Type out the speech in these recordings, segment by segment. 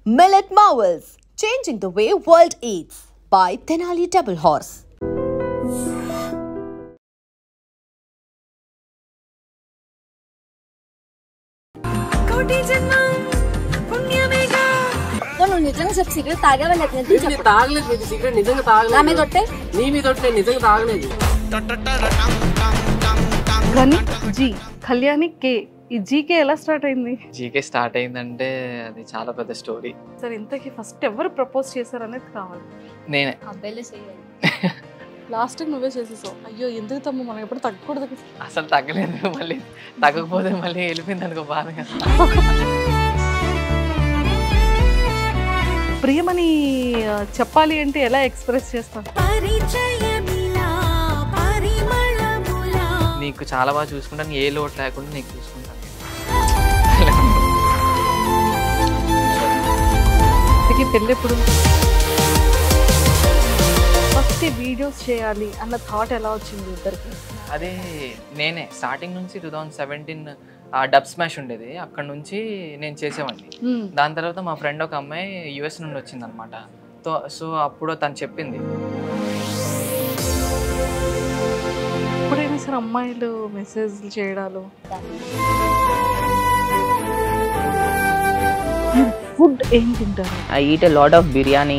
Millet Marvels, changing the way world eats by Tenali Double Horse. నువ్వు నిజంగా చెప్పు cigarette తాగావా లేకపోతే తాగలేదు ఇది సిగరెట్ నిజంగా తాగలేదు నా మీద ఒట్టే నీ మీద ఒట్టే నిజంగా తాగలేదు గని జీ కళ్యాణి కే ఈ జీకే ఎలా స్టార్ట్ అయింది జీకే స్టార్ట్ అయిందంటే అది చాలా పెద్ద స్టోరీ. సరే ఇంతకీ ఫస్ట్ ఎవరు ప్రపోజ్ చేశారు అనేది కావాలి. నేనే. అబ్బాయిలే చేయాలి. లాస్ట్ నువ్వే చేసేసావు. అయ్యో ఎందుకు తమ్ము మనం ఎప్పుడు తగ్గకూడదు. అసలు తగ్గలేదు, మళ్ళీ తగ్గకపోతే మళ్ళీ వెళ్ళిపోయింది అనుకో బాధగా. ప్రియమని చెప్పాలి అంటే ఎలా ఎక్స్ప్రెస్ చేస్తాను? నీకు చాలా బాగా చూసుకుంటాను, ఏ లోటు లేకుండా నీకు చూసుకుంటాను. పెళ్ళి ఎప్పుడు? ఫస్ట్ వీడియోస్ చేయాలి అన్న థాట్ ఎలా వచ్చింది ఇద్దరికి? అదే నేనే స్టార్టింగ్ నుంచి 2017 డబ్ స్మాష్ ఉండేది, అక్కడ నుంచి నేను చేసేవాడిని. దాని తర్వాత మా ఫ్రెండ్ ఒక అమ్మాయి యుఎస్ నుండి వచ్చింది అనమాట. సో అప్పుడు తను చెప్పింది, ఎప్పుడైనా సరే అమ్మాయిలు మెసేజ్లు చేయడాలు. ఫుడ్ ఏం తింటారు? I eat a lot of biryani.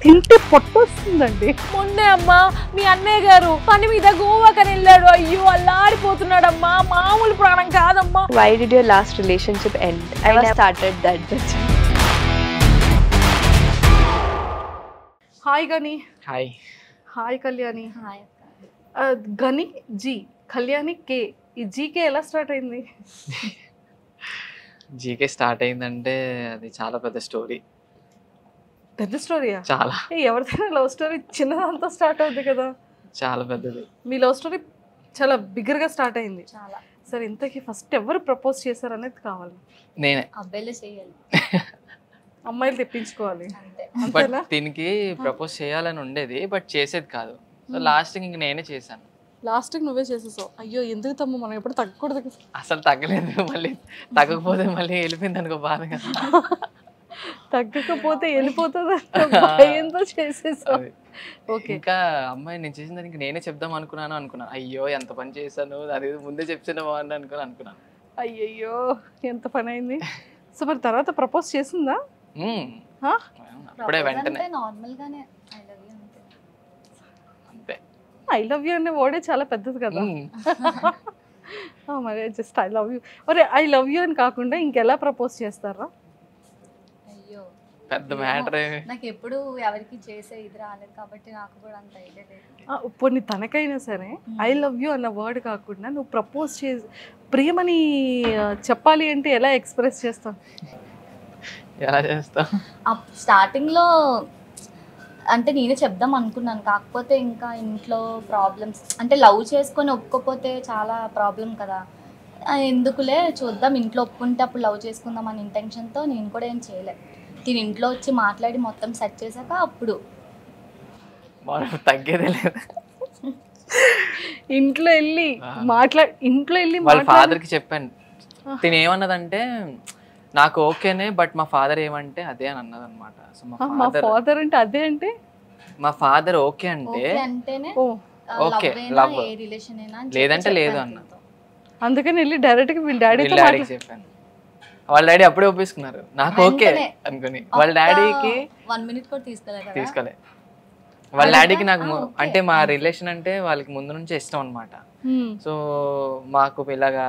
తింటే పొట్ట వస్తుందండి. మొన్నే అమ్మా మీ అన్నయ్య గారు పని మీద గోవాకని వెళ్ళాడు. అయ్యో అల్లాడిపోతున్నాడమ్మా, మామూలు ప్రాణం కాదమ్మా. Why did your last relationship end? I never started that. Hi గని. హాయ్. హాయ్ కళ్యాణి. హాయ్ గని జీ కళ్యాణి కే ఈ జీకే ఎలా స్టార్ట్ అయింది? జీకే స్టార్ట్ అయిందంటే అది చాలా పెద్ద స్టోరీ. పెద్ద స్టోరీయా? చాలా. ఎవరిదైనా లవ్ స్టోరీ చిన్నదంతా స్టార్ట్ అవుతుంది కదా. చాలా పెద్దది. మీ లవ్ స్టోరీ చాలా బిగ్గరగా స్టార్ట్ అయింది. చాలా. సరే ఇంతకీ ఫస్ట్ ఎవరు ప్రపోజ్ చేశారు అనేది కావాలి. నేనే. అబ్బాయిలే చేయాలి. అమ్మాయిలు తెప్పించుకోవాలి. బట్ దీనికి ప్రపోజ్ చేయాలని ఉండేది, బట్ చేసేది కాదు. సో లాస్ట్ ఇంక నేనే చేశాను. లాస్ట్ నువ్వే చేసేసావు. అయ్యో ఎందుకు తమ్ము మనం ఎప్పుడు తగ్గకూడదు. అసలు తగ్గలేదు, మళ్ళీ తగ్గకపోతే మళ్ళీ వెళ్ళిపోయింది అనుకో బాధగా. తగ్గకపోతే వెళ్ళిపోతుంది భయంతో చేసేసావు. ఓకే. ఇంకా అమ్మాయి నేను చేసిన దానికి నేనే చెప్దాం అనుకున్నాను. అయ్యో ఎంత పని చేశాను, అది ముందే చెప్తేనే బాగుంది అనుకున్నాను. అయ్యయ్యో ఎంత పని అయింది. సో మరి తర్వాత ప్రపోజ్ చేసిందా? అప్పుడే వెంటనే నార్మల్ గానే ఐ లవ్ యూ అంతే. అంతే. ఐ లవ్ యూ అనే వర్డే చాలా పెద్దది కదా. మరి జస్ట్ ఐ లవ్ యూ. ఒరే ఐ లవ్ యూ అని కాకుండా ఇంకెలా ప్రపోజ్ చేస్తారా? అయ్యో పెద్ద మ్యాటర్. నాకు ఎప్పుడు ఎవరికి చేసే ఇది రాలేదు కాబట్టి నాకు కూడా అంత ఐడియా లేదు. పోనీ తనకైనా సరే ఐ లవ్ యూ అన్న వర్డ్ కాకుండా నువ్వు ప్రపోజ్ చేసి ప్రియమని చెప్పాలి అంటే ఎలా ఎక్స్ప్రెస్ చేస్తావు? ఎలా చేస్తావు? స్టార్టింగ్ లో అంటే నేనే చెప్దాం అనుకున్నాను, కాకపోతే ఇంకా ఇంట్లో ప్రాబ్లమ్స్, అంటే లవ్ చేసుకొని ఒప్పుకోపోతే చాలా ప్రాబ్లం కదా. ఎందుకులే చూద్దాం, ఇంట్లో ఒప్పుకుంటే అప్పుడు లవ్ చేసుకుందాం అనే ఇంటెన్షన్తో నేను కూడా ఏం చేయలేదు. దీని ఇంట్లో వచ్చి మాట్లాడి మొత్తం సెట్ చేశాక అప్పుడు తగ్గేదే లేదు. ఇంట్లో వెళ్ళి వాళ్ళ ఫాదర్కి చెప్పాను. తిని ఏమన్నదంటే నాకు ఓకేనే, బట్ మా ఫాదర్ ఏమంటే అదే అని అన్నది అనమాట. సో మా ఫాదర్ అంటే అదే అంటే మా ఫాదర్ ఓకే అంటే ఓకే లవ్, లేదంటే లేదు అన్న. అందుకని వెళ్ళి డైరెక్ట్ గా డాడీకి చెప్పాను. వాళ్ళ డాడీ అప్పుడే ఒప్పేసుకున్నారు నాకు ఓకే అనుకుని. వాళ్ళ డాడీకి 1 మినిట్ కూడా తీసుకోలే. వాళ్ళ డాడీకి నాకు అంటే మా రిలేషన్ అంటే వాళ్ళకి ముందు నుంచే ఇష్టం అనమాట. సో మాకు ఇలాగా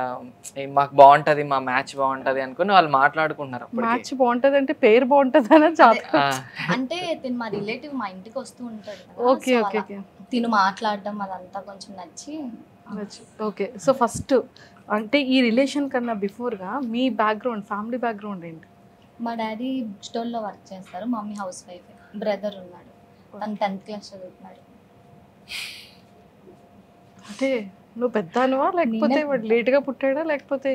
మాకు బాగుంటది, మా మ్యాచ్ బాగుంటది అనుకుని వాళ్ళు మాట్లాడుకుంటున్నారు. మ్యాచ్ బాగుంటది అంటే పేరు బాగుంటది అని అంటే తిను మా రిలేటివ్ మా ఇంటికి వస్తూ ఉంటాడు. Okay okay. తిను మాట్లాడడం అదంతా కొంచెం నచ్చి. ఓకే. సో ఫస్ట్ అంటే ఈ రిలేషన్ కన్నా బిఫోర్గా మీ బ్యాక్గ్రౌండ్, ఫ్యామిలీ బ్యాక్గ్రౌండ్ ఏంటి? మా డాడీ స్టోర్లో వర్క్ చేస్తారు, మమ్మీ హౌస్ వైఫ్, బ్రదర్ ఉన్నాడు, తను 10th క్లాస్ చదువుతున్నాడు. అంటే నువ్వు పెద్దనువా లేకపోతే వాడు లేట్గా పుట్టాడా లేకపోతే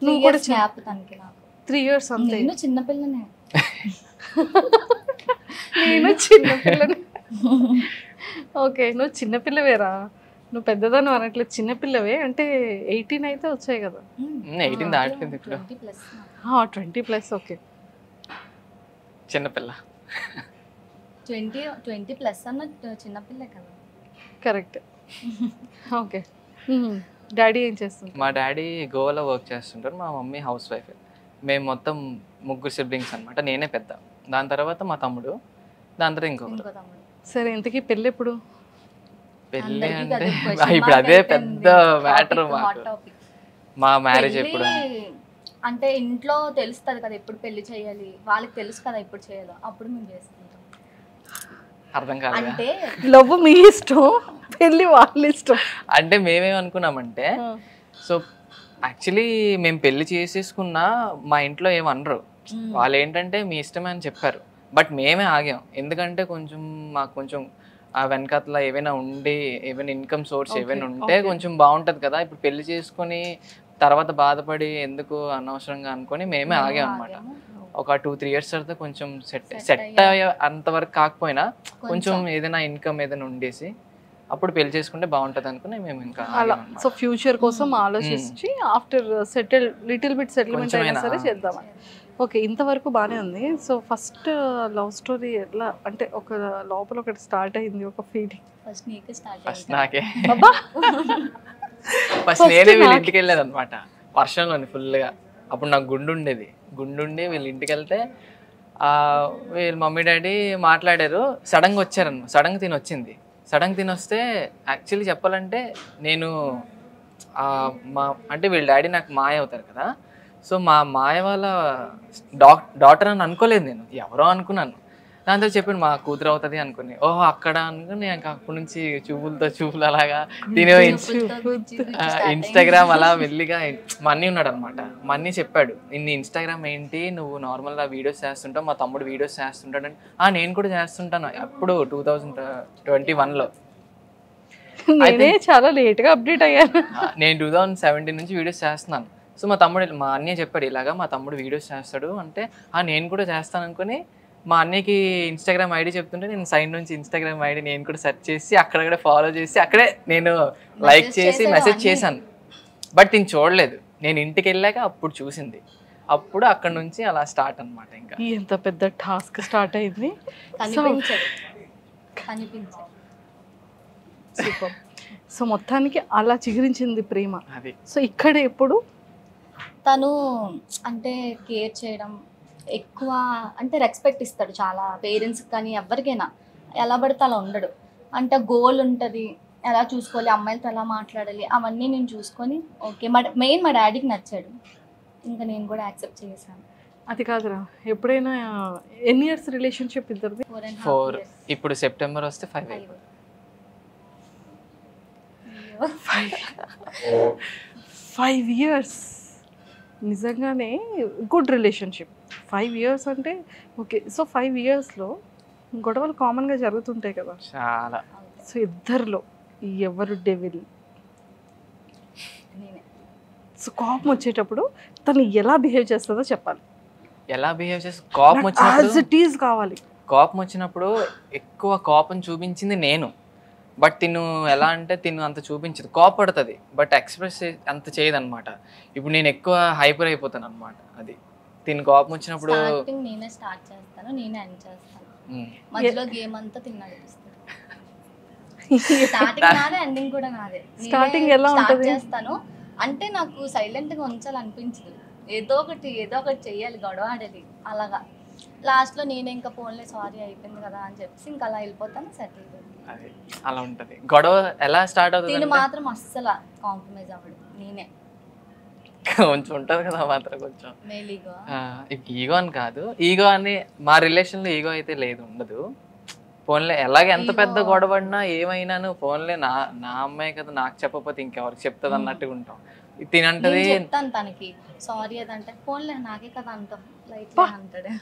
నువ్వు కూడా గ్యాప్ తనకి నాకు 3 years అంతే? నేను చిన్నపిల్లనే. నేను చిన్నపిల్లని. ఓకే నువ్వు చిన్నపిల్లవేరా, నువ్వు పెద్దదాన్ని అనట్లేదు, చిన్నపిల్లవే. అంటే 18 అయితే వచ్చాయి కదా? 18 దాటిపోయింది ఇప్పుడు. 20+. ఓకే. చిన్నపిల్ల. 20+ అన్న చిన్నపిల్లే కదా. కరెక్ట్. ఓకే. డాడీ ఏం చేస్తుంది? మా డాడీ గోవాలో వర్క్ చేస్తుంటారు, మా మమ్మీ హౌస్ వైఫ్. మేము మొత్తం 3 సిబ్లింగ్స్ అనమాట. నేనే పెద్ద, దాని తర్వాత మా తమ్ముడు, దాని తర్వాత ఇంకొకరు. తమ్ముడు. సరే, ఇంతకీ పెళ్ళి ఎప్పుడు? పెళ్ళి అందరికీ అంటే కదా question ఇప్పుడు mark అదే అయిపోయింది. పెద్ద మ్యాటర్ Hot మాకు. topic. మా మ్యారేజ్ పెళ్ళి ఎప్పుడు అంటే ఇంట్లో తెలుస్తుంది కదా ఎప్పుడు పెళ్లి చేయాలి, వాళ్ళకి తెలుసు కదా ఎప్పుడు చేయాలో, అప్పుడు మేము చేసుకుంటాం. అర్థం కాలేదా? అంటే లవ్ మీ ఇష్టం, పెళ్ళి వాళ్ళ ఇష్టం. అంటే మేమేమనుకున్నామంటే, సో యాక్చువల్లీ మేము పెళ్లి చేసేసుకున్నా మా ఇంట్లో ఏమనరు. వాళ్ళు ఏంటంటే మీ ఇష్టమే అని చెప్పారు. బట్ మేమే ఆగాం, ఎందుకంటే కొంచెం మాకు కొంచెం ఆ వెనకాతల ఏవైనా ఉండి ఏమైనా ఇన్కమ్ సోర్స్ ఏమైనా ఉంటే కొంచెం బాగుంటుంది కదా. ఇప్పుడు పెళ్లి చేసుకొని తర్వాత బాధపడి ఎందుకు అనవసరంగా అనుకొని మేమే ఆగాం అనమాట. ఒక 2-3 ఇయర్స్ తర్వాత కొంచెం సెట్ అయ్యే అంతవరకు కాకపోయినా కొంచెం ఏదైనా ఇన్కమ్ ఏదైనా ఉండేసి అప్పుడు పెళ్లి చేసుకుంటే బాగుంటుంది అనుకుని మేము ఇంకా అలా. సో ఫ్యూచర్ కోసం ఆలోచించి ఆఫ్టర్ లిటిల్ బిట్ సెటిల్మెంట్ అయినా సరే చేద్దామని. ఓకే, ఇంతవరకు బాగానే ఉంది. సో ఫస్ట్ లవ్ స్టోరీ ఎట్లా అంటే ఒక లోపల ఒకటి స్టార్ట్ అయింది, ఒక ఫీలింగ్? ఫస్ట్ నీకే స్టార్ట్ ఫస్ట్ నాకే. అబ్బా, ఫస్ట్ నేనే వీళ్ళ ఇంటికి వెళ్ళేది అనమాట, వర్షంలోని ఫుల్గా. అప్పుడు నాకు గుండుండేది, గుండుండి వీళ్ళ ఇంటికి వెళ్తే వీళ్ళ మమ్మీ డాడీ మాట్లాడారు. సడన్గా వచ్చారన్నమాట, సడన్గా తినొచ్చింది. సడన్గా తినొస్తే యాక్చువల్లీ చెప్పాలంటే నేను అంటే వీళ్ళ డాడీ నాకు మాయ అవుతారు కదా. సో మా మాయ వాళ్ళ డాటర్ అని అనుకోలేదు నేను, ఎవరో అనుకున్నాను. దాంతో చెప్పాను మా కూతురు అవుతుంది అనుకుని. ఓహో అక్కడ అనుకుని ఇంకా అప్పటి నుంచి చూపులు అలాగా తినే ఇన్స్టాగ్రామ్ అలా వెళ్ళిగా మా అన్నీ ఉన్నాడు అనమాట. మా అన్నీ చెప్పాడు, ఇన్ని ఇన్స్టాగ్రామ్ ఏంటి, నువ్వు నార్మల్గా వీడియోస్ చేస్తుంటావు, మా తమ్ముడు వీడియోస్ చేస్తుంటాడు అని. నేను కూడా చేస్తుంటాను. అప్పుడు 2021లో నేనే చాలా లేట్గా అప్డేట్ అయ్యాను. నేను 2017 నుంచి వీడియోస్ చేస్తున్నాను. సో మా అన్నయ్య చెప్పాడు ఇలాగా మా తమ్ముడు వీడియోస్ చేస్తాడు అంటే, నేను కూడా చేస్తాను అనుకుని మా అన్నయ్యకి ఇన్స్టాగ్రామ్ ఐడి చెప్తుంటే నేను సైడ్ నుంచి ఇన్స్టాగ్రామ్ ఐడి నేను కూడా సెర్చ్ చేసి అక్కడక్కడే ఫాలో చేసి అక్కడే నేను లైక్ చేసి మెసేజ్ చేశాను. బట్ నేను చూడలేదు, నేను ఇంటికి వెళ్ళాక అప్పుడు చూసింది. అప్పుడు అక్కడ నుంచి అలా స్టార్ట్ అనమాట. ఇంకా ఎంత పెద్ద టాస్క్ స్టార్ట్ అయింది. సూపర్. సో మొత్తానికి అలా చిగురించింది ప్రేమ. అది సో ఇక్కడ ఎప్పుడు తను అంటే కేర్ చేయడం ఎక్కువ, అంటే రెస్పెక్ట్ ఇస్తాడు చాలా పేరెంట్స్కి కానీ ఎవరికైనా. ఎలా పడితే అలా ఉండడు, అంటే గోల్ ఉంటుంది, ఎలా చూసుకోవాలి, అమ్మాయిలతో ఎలా మాట్లాడాలి, అవన్నీ నేను చూసుకొని ఓకే. మెయిన్ మా డాడీకి నచ్చాడు, ఇంకా నేను కూడా యాక్సెప్ట్ చేశాను. అది కాదురా, ఎప్పుడైనా ఎన్ని ఇయర్స్ రిలేషన్షిప్ ఇద్దరిది? 4. ఇప్పుడు సెప్టెంబర్ వస్తే 5 అయిపోతుంది. 5 ఇయర్స్ నిజంగానే గుడ్ రిలేషన్షిప్. 5 ఇయర్స్ అంటే ఓకే. సో 5 ఇయర్స్లో గొడవలు కామన్గా జరుగుతుంటాయి కదా చాలా. సో ఇద్దరిలో ఎవరు డెవిల్? సో కోపం వచ్చేటప్పుడు తను ఎలా బిహేవ్ చేస్తుందో చెప్పాలి. ఎలా బిహేవ్ చేసి కోపం వచ్చినప్పుడు కావాలి. కోపం వచ్చినప్పుడు ఎక్కువ కోపం చూపించింది నేను. బట్ తిను ఎలా అంటే తిను అంత చూపించదు, కోపడుతుంది బట్ ఎక్స్ప్రెస్ అంత చేయదు అనమాట. ఇప్పుడు నేను ఎక్కువ హైపర్ అయిపోతాను అనమాట. అది తిను కోపం వచ్చినప్పుడు నేనే స్టార్ట్ చేస్తాను, నేనే ఎండ్ చేస్తాను. మధ్యలో గేమ్ అంతా తిని నడిపిస్తాను. స్టార్టింగ్ నాదే, ఎండింగ్ కూడా నాదే. స్టార్టింగ్ ఎలా ఉంటుంది చేస్తాను అంటే నాకు సైలెంట్ గా ఉంచాలనిపించదు, ఏదో ఒకటి చెయ్యాలి, గొడవ ఆడాలి. అలాగా లాస్ట్ లో నేనే ఇంకా ఫోన్లే సారీ అయిపోయింది కదా అని చెప్పి ఇంకా అలా వెళ్ళిపోతాను, సెటిల్ అయిపోయింది. అది అలా ఉంటది. గొడవ ఎలా స్టార్ట్ అవుతుంది? నేను మాత్రం అస్సలు కాంప్రమైజ్ అవ్వడు, నేనే కొంచెం ఉంటది కదా మాత్రం కొంచెం ఈగో అని కాదు. ఈగో అని మా రిలేషన్ లో ఈగో అయితే లేదు, ఉండదు. ఫోన్లే ఎలాగే ఎంత పెద్ద గొడవడినా ఏమైనాను ఫోన్లే నా అమ్మాయి కదా, నాకు చెప్పకపోతే ఇంకెవరికి చెప్తుంది అన్నట్టుగా ఉంటాం. తినంటది చెప్తాను తనకి సారీ అదంటే, ఫోన్లే నాకే కదా అంటాం, లైట్ అంటాడు.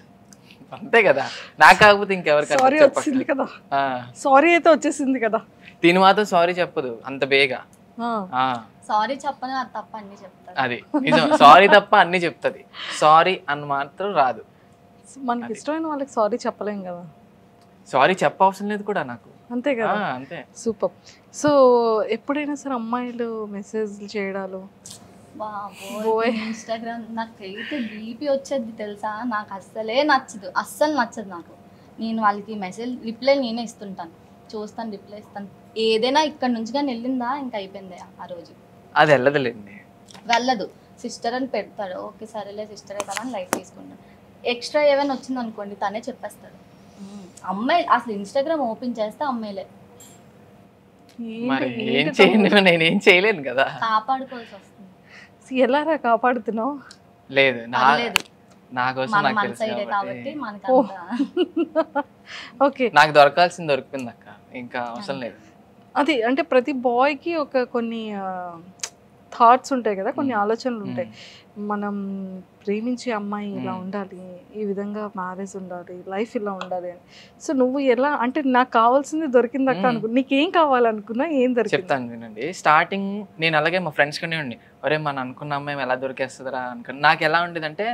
అంతే కదా, నాకు కాకపోతే ఇంకెవరికి సారీ వచ్చింది కదా, సారీ అయితే వచ్చేసింది కదా. తిని మాత్రం సారీ చెప్పదు అంత బేగా. సారీ చెప్పను, అది తప్ప అన్ని చెప్తాను. అది నిజం, సారీ తప్ప అన్ని చెప్తుంది, సారీ అని మాత్రం రాదు. మనకి ఇష్టమైన వాళ్ళకి సారీ చెప్పలేం కదా. సారీ చెప్పవసరం లేదు కూడా నాకు, అంతే కదా. అంతే. సూపర్. సో ఎప్పుడైనా సరే అమ్మాయిలు మెసేజ్లు చేయడాలు బాబోయ్ ఇన్స్టాగ్రామ్ నాకైతే బీపీ వచ్చేది తెలుసా. నాకు అస్సలే నచ్చదు నాకు. నేను వాళ్ళకి మెసేజ్ రిప్లై నేనే ఇస్తుంటాను, చూస్తాను, రిప్లై ఇస్తాను. ఏదైనా ఇక్కడ నుంచి కానీ వెళ్ళిందా ఇంకా అయిపోయింది ఆ రోజు. అది వెళ్ళదు. సిస్టర్ అని పెడతాడు, ఓకే సరేలే సిస్టరే కదా అని లైఫ్ తీసుకుంటాను. ఎక్స్ట్రా ఏమైనా వచ్చింది అనుకోండి తనే చెప్పేస్తాడు. అమ్మాయి అసలు ఇన్స్టాగ్రామ్ ఓపెన్ చేస్తే అమ్మాయిలే. మరి ఏం చేయండి, నేనేం చేయలేను కదా. కాపాడుకోవాల్సి వస్తుంది. ఎలా కాపాడుతున్నావు? లేదు నా కోసం నాకు మన తెలుసు సైడే కాబట్టి మనకు ఓకే, నాకు దొరకాల్సింది దొరికింది అక్క, ఇంకా అవసరం లేదు. అది అంటే ప్రతి బాయ్కి ఒక కొన్ని థాట్స్ ఉంటాయి కదా, కొన్ని ఆలోచనలు ఉంటాయి. మనం ప్రేమించే అమ్మాయి ఇలా ఉండాలి, ఈ విధంగా మ్యారేజ్ ఉండాలి, లైఫ్ ఇలా ఉండాలి అని. సో నువ్వు ఎలా అంటే నాకు కావాల్సింది దొరికింది అక్క అనుకున్నా, నీకేం కావాలనుకున్నా ఏం దొరికింది? చెప్తాను వినండి. స్టార్టింగ్ నేను అలాగే మా ఫ్రెండ్స్ కనే ఉండి, ఒరే మనం అనుకున్న అమ్మాయి ఎలా దొరికేస్తుందిరా అనుకుని. నాకు ఎలా ఉండేదంటే,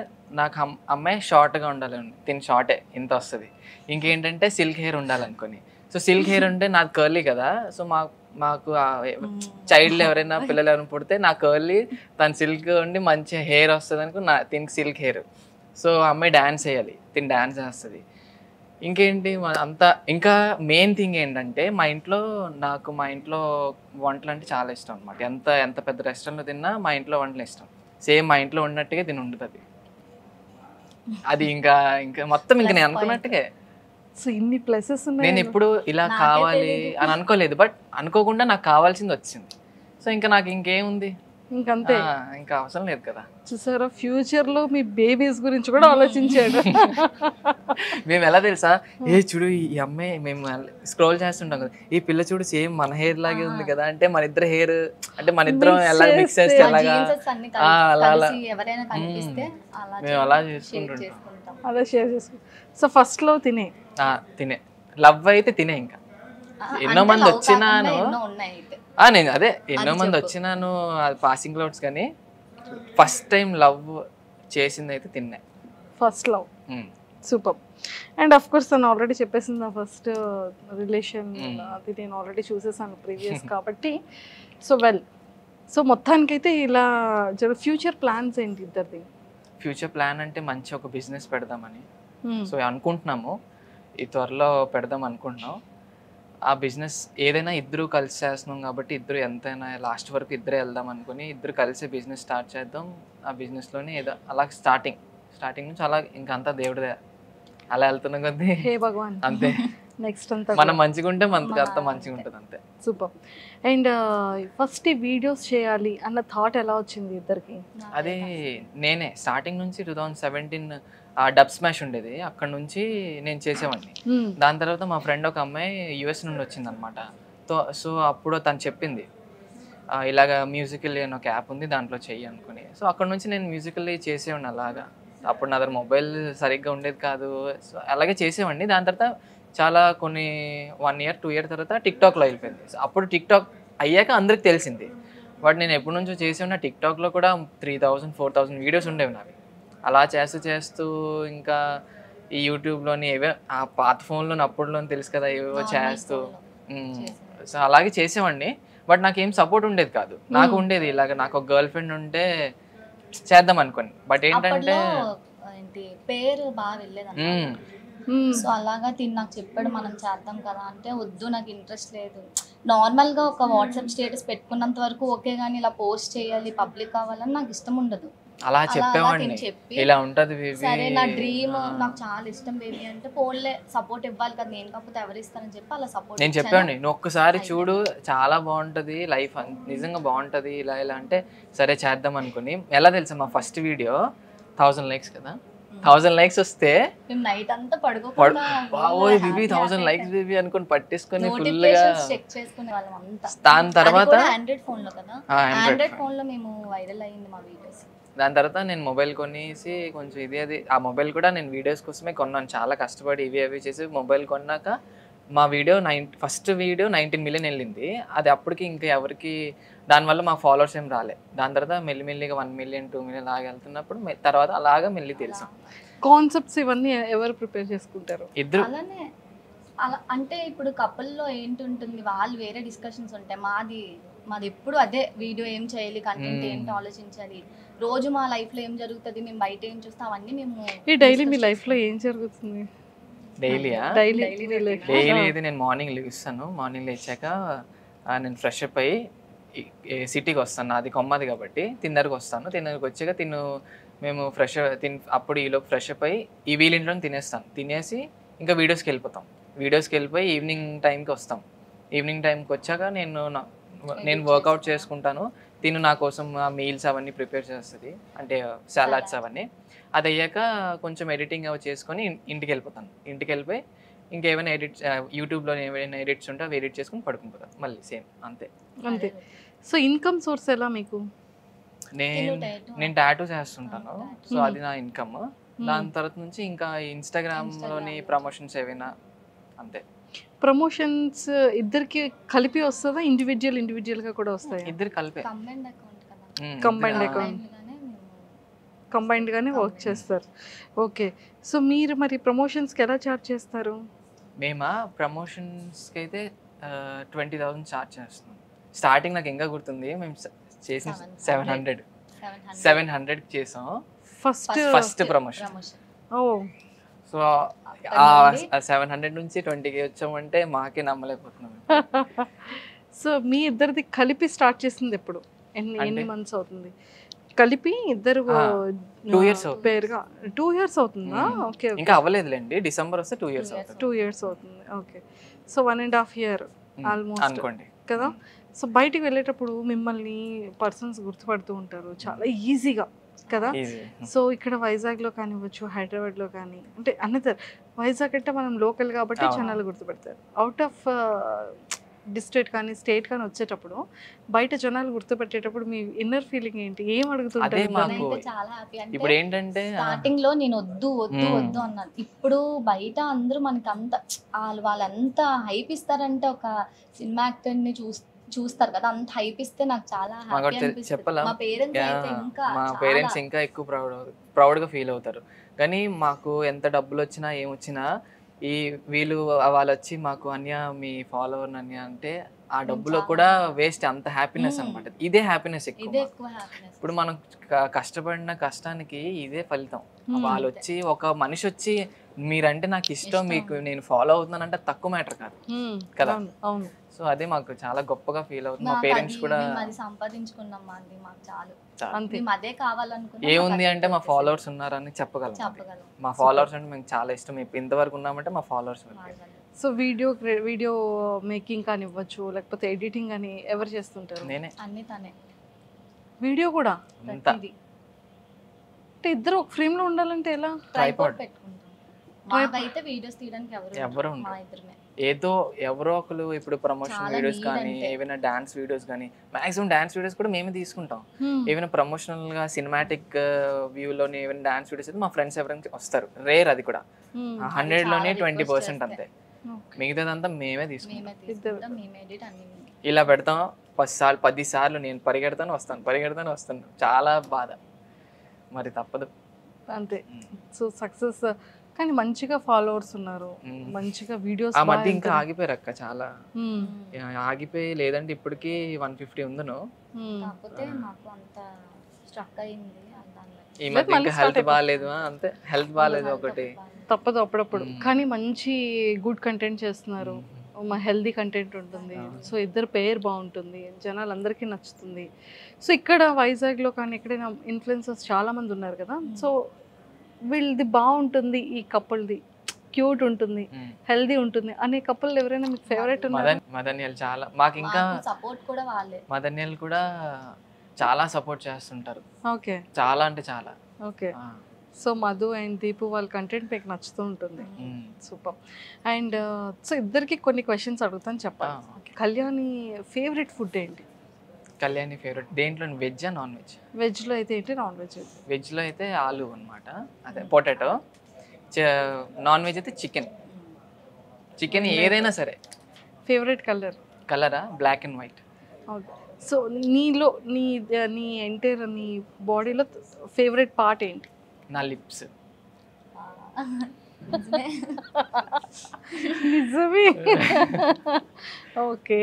నాకు అమ్మాయి షార్ట్గా ఉండాలి, తిని షార్టే ఇంత వస్తుంది. ఇంకేంటంటే సిల్క్ హెయిర్ ఉండాలనుకొని. సో సిల్క్ హెయిర్ ఉంటే నాది కర్లీ కదా. సో మాకు చైల్డ్ ఎవరైనా పిల్లలు ఎవరైనా పుడితే నా కర్లీ, తను సిల్క్ ఉండి మంచి హెయిర్ వస్తుంది అనుకో, తినికి సిల్క్ హెయిర్. సో అమ్మాయి డ్యాన్స్ వేయాలి, తిని డ్యాన్స్ వేస్తుంది. ఇంకేంటి అంతా. ఇంకా మెయిన్ థింగ్ ఏంటంటే మా ఇంట్లో వంటలు అంటే చాలా ఇష్టం అనమాట. ఎంత పెద్ద రెస్టారెంట్లో తిన్నా మా ఇంట్లో వంటలు ఇష్టం. సేమ్ మా ఇంట్లో ఉన్నట్టుగా తిని ఉంటుంది అది. ఇంకా మొత్తం ఇంకా నేను అనుకున్నట్టుగా. సో ఇన్ని ప్లేసెస్ ఉన్నాయి. నేను ఎప్పుడు ఇలా కావాలి అని అనుకోలేదు, బట్ అనుకోకుండా నాకు కావాల్సింది వచ్చింది. సో ఇంకా నాకు ఇంకేముంది, ఇంకంతే, ఇంకా అవసరం లేదు కదా. చూసారా, ఫ్యూచర్ లో మీ బేబీస్ గురించి కూడా ఆలోచించాడు. మేము ఎలా తెలుసా, చూడు ఈ అమ్మాయి, మేము స్క్రోల్ చేస్తుంటాం కదా, ఈ పిల్ల చూడు సేమ్ మన హెయిర్ లాగే ఉంది కదా, అంటే మన ఇద్దరు హెయిర్ అంటే మన ఇద్దరం ఎలా మిక్స్ చేస్తే ఎలాగా మేము అలా చేసుకుంటుంటాం, అలా షేర్ చేసుకుంటాం. సో ఫస్ట్ లో తినే లవ్ అయితే తినే. ఇంకా ఎన్నో మంది వచ్చినాను, నేను అదే ఎన్నో మంది వచ్చినాను పాసింగ్ క్లౌడ్స్, కానీ ఫస్ట్ టైం లవ్ చేసింది అయితే తిన్నా. First love super. And of course తను ఆల్రెడీ చెప్పేసింది, నా ఫస్ట్ రిలేషన్ అది నేను ఆల్రెడీ చూసేసాను ప్రీవియస్ కాబట్టి. సో సో మొత్తానికైతే ఇలా ఫ్యూచర్ ప్లాన్స్ ఏంటి ఇద్దరిది? ఫ్యూచర్ ప్లాన్ అంటే మంచి ఒక బిజినెస్ పెడదామని సో అనుకుంటున్నాము, ఈ త్వరలో పెడదాం అనుకుంటున్నాం. ఆ బిజినెస్ ఏదైనా ఇద్దరు కలిసి చేస్తున్నాం కాబట్టి, ఇద్దరు ఎంతైనా లాస్ట్ వరకు ఇద్దరే వెళ్దాం అనుకుని ఇద్దరు కలిసి బిజినెస్ స్టార్ట్ చేద్దాం. ఆ బిజినెస్లోనే ఏదో అలా స్టార్టింగ్ నుంచి అలా ఇంకా అంతా దేవుడిదే అలా వెళ్తున్నాం కొద్దీ. హే భగవాన్, అంతే. నెక్స్ట్ అంతా మనం మంచిగా ఉంటే మనకి అంతా మంచిగా ఉంటుంది, అంతే. సూపర్. అండ్ ఫస్ట్ వీడియోస్ చేయాలి అన్న థాట్ ఎలా వచ్చింది ఇద్దరికి? అది నేనే స్టార్టింగ్ నుంచి 2017 డబ్ స్మాష్ ఉండేది, అక్కడ నుంచి నేను చేసేవాడిని. దాని తర్వాత మా ఫ్రెండ్ ఒక అమ్మాయి యుఎస్ నుండి వచ్చింది అనమాట. సో అప్పుడు తను చెప్పింది ఇలాగ మ్యూజికల్లీ అని ఒక యాప్ ఉంది, దాంట్లో చెయ్యి అనుకుని. సో అక్కడ నుంచి నేను మ్యూజికల్లీ చేసేవాడిని అలాగా. అప్పుడు నా దగ్గర మొబైల్ సరిగ్గా ఉండేది కాదు, సో అలాగే చేసేవాడిని. దాని తర్వాత చాలా కొన్ని 1 year 2 year తర్వాత టిక్టాక్లో వెళ్ళిపోయింది. సో అప్పుడు టిక్టాక్ అయ్యాక అందరికి తెలిసింది. బట్ నేను ఎప్పటి నుంచో చేసేవాడిన. టిక్టాక్లో కూడా 3000 4000 వీడియోస్ ఉండేవి నావి. అలా చేస్తూ ఇంకా ఈ యూట్యూబ్లోని ఏవో ఆ పాత ఫోన్లోని అప్పుడులో తెలుసు కదా, ఏవేవో చేస్తూ సో అలాగే చేసేవాడిని. బట్ నాకేం సపోర్ట్ ఉండేది కాదు. నాకు ఉండేది ఇలాగ, నాకు ఒక గర్ల్ ఫ్రెండ్ ఉంటే చేద్దాం అనుకోని. బట్ ఏంటంటే పేరు బాగా వెళ్ళేది. సో అలాగా నాకు చెప్పాడు మనం చేద్దాం కదా అంటే, వద్దు నాకు ఇంట్రెస్ట్ లేదు. నార్మల్గా ఒక వాట్సాప్ స్టేటస్ పెట్టుకున్నంత వరకు ఓకే, కానీ ఇలా పోస్ట్ చేయాలి పబ్లిక్ కావాలని నాకు ఇష్టం ఉండదు. అలా చెప్పేవాడిని, ఇలా ఉంటది సరే నా డ్రీమ్, నాకు చాలా ఇష్టం బేబీ అంటే, ఫోన్లే సపోర్ట్ ఇవ్వాలి కదా, నేను కాకపోతే ఎవరు ఇస్తారని చెప్పి అలా సపోర్ట్ నేను చెప్పాను. నువ్వు ఒక్కసారి చూడు చాలా బాగుంటది లైఫ్, నిజంగా బాగుంటది ఇలా అంటే సరే చేద్దాం అనుకుని. ఎలా తెలుసా, మా ఫస్ట్ వీడియో 1000 likes కదా, 1000 likes వస్తే నైట్ అంతా పడుకోకుండా 1000 likes బేబీ అనుకుని పట్టేసుకొని ఫుల్ గా చెక్ చేసుకునే వాళ్ళం అంతా. దాని తర్వాత ఆండ్రాయిడ్ ఫోన్ లో కదా, ఆండ్రాయిడ్ ఫోన్ లో మేము వైరల్ అయ్యింది మా వీడియోస్. దాని తర్వాత నేను మొబైల్ కొనేసి కొంచెం అది ఆ మొబైల్ కూడా నేను వీడియోస్ కోసమే కొన్నాను. చాలా కష్టపడి ఇవి చేసి మొబైల్ కొన్నాక మా వీడియో ఫస్ట్ వీడియో 19 million వెళ్ళింది. అది అప్పటికి ఇంకా ఎవరికి దానివల్ల మా ఫాలోవర్స్ ఏం రాలే. దాని తర్వాత మెల్లిమెల్లిగా 1 million 2 million లాగా వెళ్తున్నప్పుడు తర్వాత అలాగా మెల్లి తెలుసు. కాన్సెప్ట్స్ ఇవన్నీ ఎవరు ప్రిపేర్ చేసుకుంటారు? ఇద్దరు. అలానే అలా అంటే ఇప్పుడు కపుల్లో ఏంటి ఉంటుంది, వాళ్ళు వేరే డిస్కషన్స్ ఉంటాయి, మాది మాది ఎప్పుడు అదే, వీడియో ఏం చేయాలి, కంటెంట్ ఏంటి ఆలోచించాలి, రోజు మా లైఫ్ లో ఏం జరుగుతుంది, మేము బయట ఏం చూస్తాం అవన్నీ మేము ఈ డైలీ మీ లైఫ్ లో ఏం జరుగుతుంది? డైలీయా? డైలీ డైలీ అయితే నేను మార్నింగ్ లేస్తాను. మార్నింగ్ లేచాక నేను ఫ్రెష్ అప్ అయ్యి సిటీకి వస్తాను. అది కొమ్మది కాబట్టి తిన్నరకు వస్తాను. తిన్నరకు వచ్చాక మేము ఫ్రెష్ అప్పుడు ఈలోపు ఫ్రెష్ అప్ అయ్యి ఈ వీళ్ళింట్లో తినేస్తాను. తినేసి ఇంకా వీడియోస్కి వెళ్ళిపోతాం. వీడియోస్కి వెళ్ళిపోయి ఈవినింగ్ టైంకి వస్తాం. ఈవినింగ్ టైంకి వచ్చాక నేను వర్కౌట్ చేసుకుంటాను. నా కోసం మీల్స్ అవన్నీ ప్రిపేర్ చేస్తుంది, అంటే సలాడ్స్ అవన్నీ. అది అయ్యాక కొంచెం ఎడిటింగ్ అవి చేసుకొని ఇంటికి వెళ్ళిపోతాను. ఇంటికి వెళ్ళిపోయి ఇంకేమైనా యూట్యూబ్లో ఏమైనా ఎడిట్స్ ఉంటే అవి ఎడిట్ చేసుకుని పడుకుని పోతాను మళ్ళీ సేమ్ అంతే. సో ఇన్కమ్ సోర్స్ ఎలా మీకు? నేను టాటూ చేస్తుంటాను, సో అది నా ఇన్కమ్. దాని తర్వాత నుంచి ఇంకా ఇన్స్టాగ్రామ్లోని ప్రమోషన్స్ ఏవైనా అంతే. ప్రమోషన్స్ ఇద్దరికి కలిపి వస్తుందా, ఇండివిజువల్ గా కూడా వస్తాయి? ఇద్దరు కలిపే, కంబైన్డ్ గానే వర్క్ చేస్తారు. ఓకే, సో మీరు మరి ప్రమోషన్స్కి ఎలా చార్జ్ చేస్తారు? మేమా ప్రమోషన్స్కి అయితే 20,000 చార్జ్ చేస్తున్నాం. స్టార్టింగ్ నాకు ఇంకా గుర్తుంది, మేము చేసిన 700 చేసాం ఫస్ట్ ప్రమోషన్. సో 700 నుంచి 20K వచ్చామంటే మాకే నమ్మలేకపోతున్నాం. సో మీ ఇద్దరిది కలిపి స్టార్ట్ చేసింది ఎప్పుడు? ఎన్ని మంత్స్ అవుతుంది కలిపి ఇద్దరు? 2 years పేరుగా 2 years అవుతుందా? ఓకే, ఇంకా అవ్వలేదులేండి, డిసెంబర్ వస్తే 2 years అవుతుంది. 2 years అవుతుంది. ఓకే, సో 1.5 year ఆల్మోస్ట్ అనుకోండి కదా. సో బయటికి వెళ్ళేటప్పుడు మిమ్మల్ని పర్సన్స్ గుర్తుపడుతూ ఉంటారు చాలా ఈజీగా కదా. సో ఇక్కడ వైజాగ్లో కానివ్వచ్చు, హైదరాబాద్లో కానీ, అంటే అనదర్ వైజాగ్ అంటే మనం లోకల్ కాబట్టి జనాలు గుర్తుపెడతారు. అవుట్ ఆఫ్ డిస్ట్రిక్ట్ కానీ స్టేట్ కానీ వచ్చేటప్పుడు బయట జనాలు గుర్తుపెట్టేటప్పుడు మీ ఇన్నర్ ఫీలింగ్ ఏంటి? ఏం అడుగుతుంటారు? చాలా హ్యాపీ. ఇప్పుడు ఏంటంటే స్టార్టింగ్ లో నేను వద్దు అన్నాను. ఇప్పుడు బయట అందరూ మనకి అంత వాళ్ళంతా హైప్ ఇస్తారంటే, ఒక సినిమా యాక్టర్ ని చూస్తారు కదా, అంత హైప్ ఇస్తే నాకు చాలా హ్యాపీ అనిపిస్తుంది. మా పేరెంట్స్ ఇంకా ఎక్కువ ప్రౌడ్గా ఫీల్ అవుతారు. కానీ మాకు ఎంత డబ్బులు వచ్చినా ఏమొచ్చినా వాళ్ళు వచ్చి మాకు అన్య మీ ఫాలోవర్ అన్య అంటే ఆ డబ్బులో కూడా వేస్ట్, అంత హ్యాపీనెస్ అనమాట. ఇదే హ్యాపీనెస్ ఎక్కువ. ఇప్పుడు మనం కష్టపడిన కష్టానికి ఇదే ఫలితం. వాళ్ళు వచ్చి ఒక మనిషి వచ్చి మీరంటే నాకు ఇష్టం, మీకు నేను ఫాలో అవుతున్నానంటే తక్కువ మ్యాటర్ కాదు కదా. సో అదే మాకు చాలా గొప్పగా ఫీల్ అవుతుంది. మా పేరెంట్స్ కూడా సంపాదించుకున్నాం, మాకు చాలు, అదే కావాలనుకున్నాం. ఏముంది అంటే మా ఫాలోవర్స్ ఉన్నారని చెప్పగలం. మా ఫాలోవర్స్ అంటే మేము చాలా ఇష్టం. ఇంతవరకు ఉన్నామంటే మా ఫాలోవర్స్. సో వీడియో మేకింగ్ కానివ్వచ్చు, లేకపోతే ఎడిటింగ్ అని ఎవరు చేస్తుంటారు? నేనే. అన్ని తనే. వీడియో కూడా అంటే ఇద్దరు ఒక ఫ్రేమ్ లో ఉండాలంటే ఎలా? ట్రైపాడ్ పెట్టుకుంటాం. మాకైతే వీడియోస్ తీయడానికి ఎవరు ఉండరు. ఏదో ఎవరో ఒకరు ఇప్పుడు ప్రమోషన్ వీడియోస్ కానీ, ఏమైనా డాన్స్ వీడియోస్ కానీ, మాక్సిమం డాన్స్ వీడియోస్ కూడా మేమే తీసుకుంటాం. ఏమైనా ప్రమోషనల్ గా సినిమాటిక్ వ్యూలోని ఏమైనా డాన్స్ వీడియోస్ అయితే మా ఫ్రెండ్స్ ఎవరైనా వస్తారు. రేర్, అది కూడా 100లోనే 20% అంతే. మిగతాదంతా మేమే తీసుకుంటాం. ఇలా పెడతాం 10 సార్లు నేను పరిగెడతాను వస్తాను. చాలా బాధ, మరి తప్పదు అంతే. సో సక్సెస్ కానీ మంచిగా ఫాలోవర్స్ ఉన్నారు, మంచిగా వీడియోస్. ఆ మధ్య ఇంకా ఆగిపోయారు అక్క, చాలా ఆగిపోయి. లేదంటే ఇప్పటికి 150 ఉందను. ఈ మధ్య ఇంకా హెల్త్ బాగాలేదు, అంతే. హెల్త్ బాగాలేదు ఒకటి, తప్పదు అప్పుడప్పుడు. కానీ మంచి గుడ్ కంటెంట్ చేస్తున్నారు, హెల్దీ కంటెంట్ ఉంటుంది. సో ఇద్దరు పేరు బాగుంటుంది, జనాలు అందరికీ నచ్చుతుంది. సో ఇక్కడ వైజాగ్లో కానీ ఎక్కడైనా ఇన్ఫ్లుయెన్సర్స్ చాలా మంది ఉన్నారు కదా. సో వీళ్ళది బాగుంటుంది, ఈ కపుల్ది క్యూట్ ఉంటుంది, హెల్దీ ఉంటుంది అనే కపుల్ ఎవరైనా మీకు ఫేవరెట్ ఉన్నారా? మదన్యల్ చాలా మాకు ఇంకా సపోర్ట్ కూడా వాళ్ళే. మదన్యల్ కూడా చాలా సపోర్ట్ చేస్తుంటారు. ఓకే, చాలా అంటే చాలా. Okay, so Madhu and Deepu వాళ్ళ కంటెంట్ మీకు నచ్చుతూ ఉంటుంది. సూపర్. అండ్ సో ఇద్దరికి కొన్ని క్వశ్చన్స్ అడుగుతాను, చెప్పాలి. కళ్యాణి ఫేవరెట్ ఫుడ్ ఏంటి? కళ్యాణి ఫేవరెట్ దేంట్లో? Veg non veg? వెజ్లో అయితే ఏంటి, నాన్ వెజ్? వెజ్లో అయితే ఆలు అనమాట, అదే పొటాటో. నాన్ వెజ్ అయితే చికెన్ ఏదైనా సరే. ఫేవరెట్ కలరా? Black and white. సో నీ ఎంటైర్ నీ బాడీలో ఫేవరెట్ పార్ట్ ఏంటి? నా లిప్స్. నిజమే. ఓకే.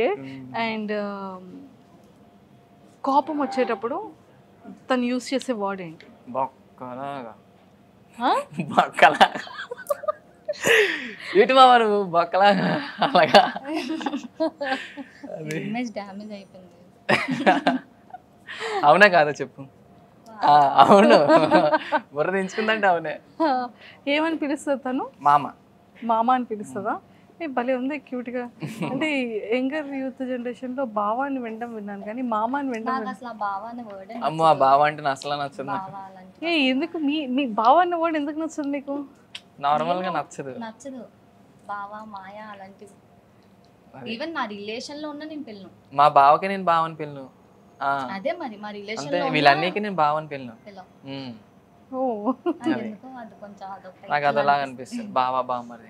అండ్ కోపం వచ్చేటప్పుడు తను యూస్ చేసే వర్డ్ ఏంటి? బొక్కలాగా. ఆ? బొక్కలాగా ఇటు మామ నువ్వు బొక్కలాగా అలాగా. ఇమేజ్ డ్యామేజ్ అయిపోయింది. అవునా కాదా చెప్పు. అవును, బుర్ర దించుకుందంటే అవునే. ఏమని పిలుస్తుంది తను? మామ. మామ అని పిలుస్తుందా? భలే ఉంది క్యూట్గా. అంటే యంగర్ యూత్ జనరేషన్లో బావాని వినడం విన్నాను కానీ మామాని వినడం అసలు ఆ బావ అనే వర్డ్ అమ్మో, ఆ బావ అంటే నా అసలు నచ్చదు. ఎందుకు మీ బావ అన్న వర్డ్ ఎందుకు నచ్చదు మీకు? నార్మల్ గా నచ్చదు. బావ మాయ అలాంటివి. ఈవెన్ నా రిలేషన్ లో ఉన్న నేను పిల్లను. మా బావకి నేను బావని పిల్లను. అదే మరి మా రిలేషన్ అంటే లో వీళ్ళన్నికి నేను బావని పిల్లను. ఎందుకో అది కొంచెం నాకు అదలాగా అనిపిస్తుంది బావా బామ్మది.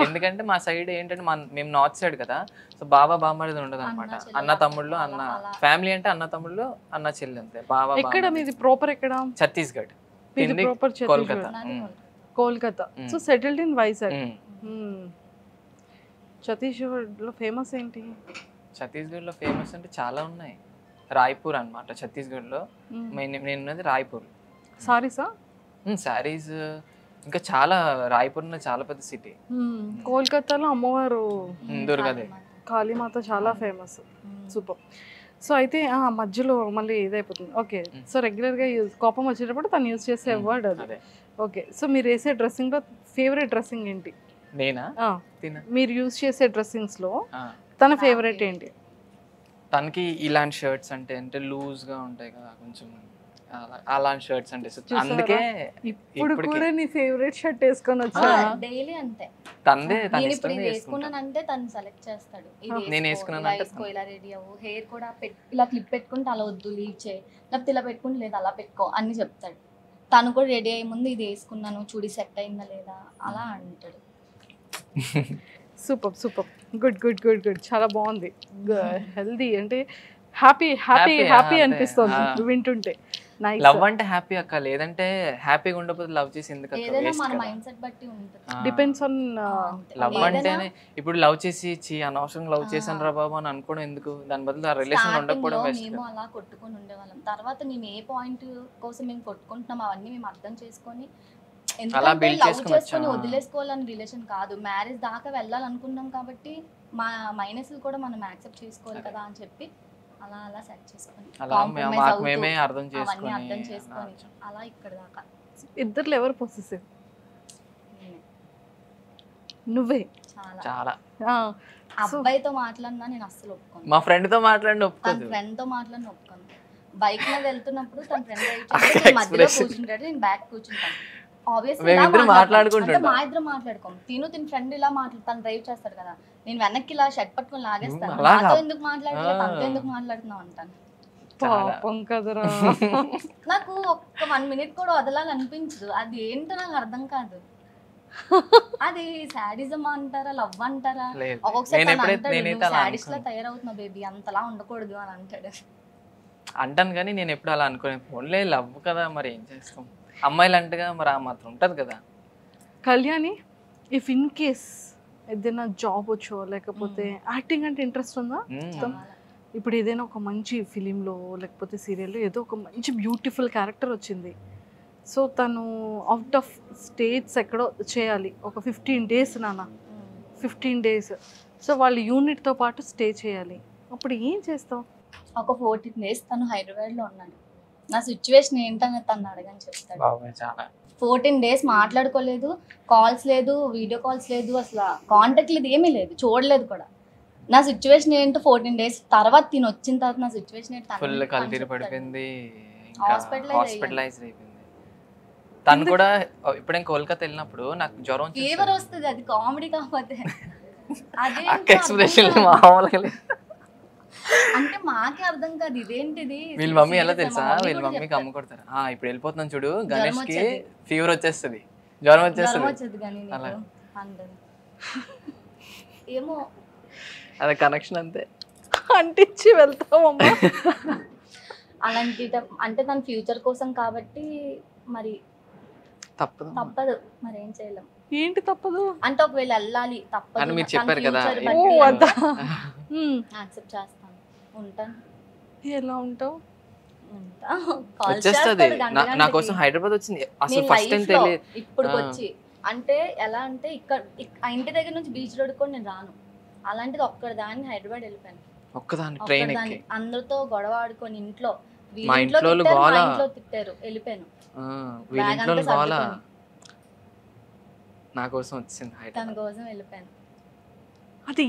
ఎందుకంటే మా సైడ్ ఏంటంటే మేము నార్త్ సైడ్ కదా, సో బావా బామ్మది ఉండదు అనమాట. అన్న తమ్ముళ్ళు, అన్న ఫ్యామిలీ అంటే అన్న తమ్ముళ్ళు అన్న చెల్లి అంతే. బావా. ఎక్కడ మీది ప్రాపర్? ఎక్కడ? Chhattisgarh. Kolkata. Kolkata. So settled in Vizag. ఛత్తీస్గఢ్లో ఫేమస్ ఏంటి? ఛత్తీస్గఢ్లో ఫేమస్ అంటే చాలా ఉన్నాయి. రాయ్పూర్ అనమాట ఛత్తీస్గఢ్లో. నేను ఉన్నది రాయ్పూర్. సారీసా? శారీస్ ఇంకా చాలా. రాయ్పూర్ చాలా పెద్ద సిటీ. కోల్కతాలో అమ్మవారు దుర్గాదేవి, కాళీమాత చాలా ఫేమస్. సూపర్. సో అయితే మధ్యలో మళ్ళీ ఇదైపోతుంది. ఓకే. సో రెగ్యులర్గా కోపం వచ్చేటప్పుడు తను యూజ్ చేసే వర్డ్ అది. ఓకే. సో మీరు వేసే డ్రెస్సింగ్లో ఫేవరెట్ డ్రెస్సింగ్ ఏంటి? నేనా? మీరు యూజ్ చేసే డ్రెస్సింగ్స్లో తన ఫేవరెట్ ఏంటి? తనకి ఇలాంటి షర్ట్స్ అంటే లూజ్గా ఉంటాయి కదా కొంచెం, అలాంటి షర్ట్స్ అంటే అందుకే ఇప్పుడు కూడా నీ ఫేవరెట్ షర్ట్ వేసుకొని వచ్చా? డైలీ అంతే. తందే నేను ఇప్పుడు ఇది వేసుకున్నానంటే తను సెలెక్ట్ చేస్తాడు. నేను వేసుకున్నాను అంటే ఇలా రెడీ అవ్వు, హెయిర్ కూడా ఇలా క్లిప్ పెట్టుకుంటే అలా వద్దు, లీవ్ చేయి, లేకపోతే ఇలా పెట్టుకుంటే లేదా అలా పెట్టుకో అన్ని చెప్తాడు. తను కూడా రెడీ అయ్యే ముందు ఇది వేసుకున్నాను చూడి సెట్ అయిందా లేదా అలా అంటాడు. Super super. Good good good good. చాలా బాగుంది. హెల్దీ అంటే హ్యాపీ హ్యాపీ హ్యాపీ అనిపిస్తుంది వింటుంటే. లవ్ అంటే హ్యాపీ అక్క, లేదంటే హ్యాపీగా ఉండకపోతే లవ్ చేసి ఎందుకు అక్క? ఏదైనా మన మైండ్ సెట్ బట్టి ఉంటుంది. డిపెండ్స్ ఆన్ లవ్ అంటేనే. ఇప్పుడు లవ్ చేసి అనవసరంగా లవ్ చేశాను రా బాబు అని అనుకోవడం ఎందుకు? దాని బదులు ఆ రిలేషన్ ఉండకపోవడం బెస్ట్. మేము అలా కొట్టుకొని ఉండేవాళ్ళం. తర్వాత మేము ఏ పాయింట్ కోసం మేము కొట్టుకుంటున్నాం అవన్నీ మేము అర్థం చేసుకొని, ఎందుకంటే లవ్ చేసుకొని వదిలేసుకోవాలని రిలేషన్ కాదు, మ్యారేజ్ దాకా వెళ్ళాలనుకున్నాం కాబట్టి మా మైనస్లు కూడా మనం యాక్సెప్ట్ చేసుకోవాలి కదా అని చెప్పి అలా అలా సెట్ చేసుకొని మేమే అర్థం చేసుకొని అలా ఇక్కడ దాకా. ఇద్దరు ఎవరు పొసెసివ్? నువ్వే. చాలా. అబ్బాయితో మాట్లాడినా నేను అస్సలు ఒప్పుకోను. మా ఫ్రెండ్ తో మాట్లాడిన ఒప్పుకోను. ఫ్రెండ్ తో మాట్లాడిన ఒప్పుకోను. బైక్ లో వెళ్తున్నప్పుడు తన ఫ్రెండ్ మధ్యలో కూర్చుంటాడు, నేను బ్యాక్ కూర్చుంటాను. ఆబ్వియస్లీ మా ఇద్దరు మాట్లాడుకోం. తిన ఫ్రెండ్ ఇలా తను డ్రైవ్ చేస్తాడు కదా, నేను వెనక్కి ఇలా షర్ట్ పట్టుకొని లాగేస్తాను. నాతో ఎందుకు మాట్లాడలేదు, తనతో ఎందుకు మాట్లాడుతున్నావు అంటాను. నాకు ఒక్క 1 minute కూడా వదలాలనిపించదు. అది ఏంటో నాకు అర్థం కాదు. అది సాడిజం అంటారా, లవ్ అంటారా? ఒక్కొక్కసారి సాడిస్ట్ లా తయారవుతున్నా బేబీ, అంతలా ఉండకూడదు అని అంటాడు. అంటాను కానీ నేను ఎప్పుడు అలా అనుకోలేదు. ఫోన్లే లవ్ కదా, మరి ఏం చేస్తాం, అమ్మాయిలు అంటగా మరి ఆ మాత్రం ఉంటుంది కదా. కళ్యాణి, ఇఫ్ ఇన్ కేస్ ఏదైనా జాబ్ వచ్చో లేకపోతే యాక్టింగ్ అంటే ఇంట్రెస్ట్ ఉందా? ఇప్పుడు ఏదైనా ఒక మంచి ఫిలింలో లేకపోతే సీరియల్లో ఏదో ఒక మంచి బ్యూటిఫుల్ క్యారెక్టర్ వచ్చింది, సో తను అవుట్ ఆఫ్ స్టేట్స్ ఎక్కడో చేయాలి, ఒక 15 days నాన్న, 15 days, సో వాళ్ళు యూనిట్తో పాటు స్టే చేయాలి, అప్పుడు ఏం చేస్తావు? ఒక 14 days తను హైదరాబాద్లో ఉన్నాడు, నా సిచ్యువేషన్ ఏంటని తను అడగని చెప్తాడు. 14 days మాట్లాడుకోలేదు, కాల్స్ లేదు, వీడియో కాల్స్ లేదు, అసలు కాంటాక్ట్ లేదు, ఏమీ లేదు, చూడలేదు కూడా. నా సిచ్యువేషన్ ఏంటో 14 days తర్వాత తిని వచ్చిన తర్వాత నా సిచ్యువేషన్ ఏంటో ఫుల్ కల్తీరి పడిపోయింది, హాస్పిటలైజ్ అయిపోయింది. తను కూడా ఇప్పుడు కోల్కతా వెళ్ళినప్పుడు నాకు జ్వరం ఫీవర్ వస్తుంది, అది కామెడీ కాకపోతే అదే ఎక్స్ప్రెషన్ మామూలుగా అంటే మాకే అర్థం కాదు ఇదేంటిది. వీళ్ళ మమ్మీ ఎలా తెలుసా, వీళ్ళ మమ్మీకి అమ్మ కొడతారు, ఇప్పుడు వెళ్ళిపోతున్నాను చూడు గణేష్ కి ఫీవర్ వచ్చేస్తుంది, జ్వరం వచ్చేస్తుంది ఏమో, అదే కనెక్షన్ అంతే, అంటించి వెళ్తామమ్మా. అలాంటి అంటే తన ఫ్యూచర్ కోసం కాబట్టి మరి తప్పదు, మరి ఏం చేయలేం. ఏంటి తప్పదు అంటే ఒకవేళ వెళ్ళాలి తప్పదు మీరు చెప్పారు కదా, యాక్సెప్ట్ చేస్తాను, ఉంటాను. ఎలా ఉంటావు? వచ్చేస్తుంది నా కోసం హైదరాబాద్ వచ్చింది అసలు ఫస్ట్ టైం తెలియదు ఇప్పుడు వచ్చి అంటే ఎలా అంటే ఇక్కడ ఆ ఇంటి దగ్గర నుంచి బీచ్ రోడ్ కూడా నేను రాను, అలాంటిది ఒక్కదాన్ని హైదరాబాద్ వెళ్ళిపోయాను. ఒక్కదాని ట్రైన్ ఎక్కి అందరితో గొడవ ఆడుకొని ఇంట్లో మా ఇంట్లో తిట్టారు, వెళ్ళిపోయాను. వీళ్ళ ఇంట్లో గోల నా కోసం వచ్చింది తన హైదరాబాద్. కోసం వెళ్ళిపోయాను. అది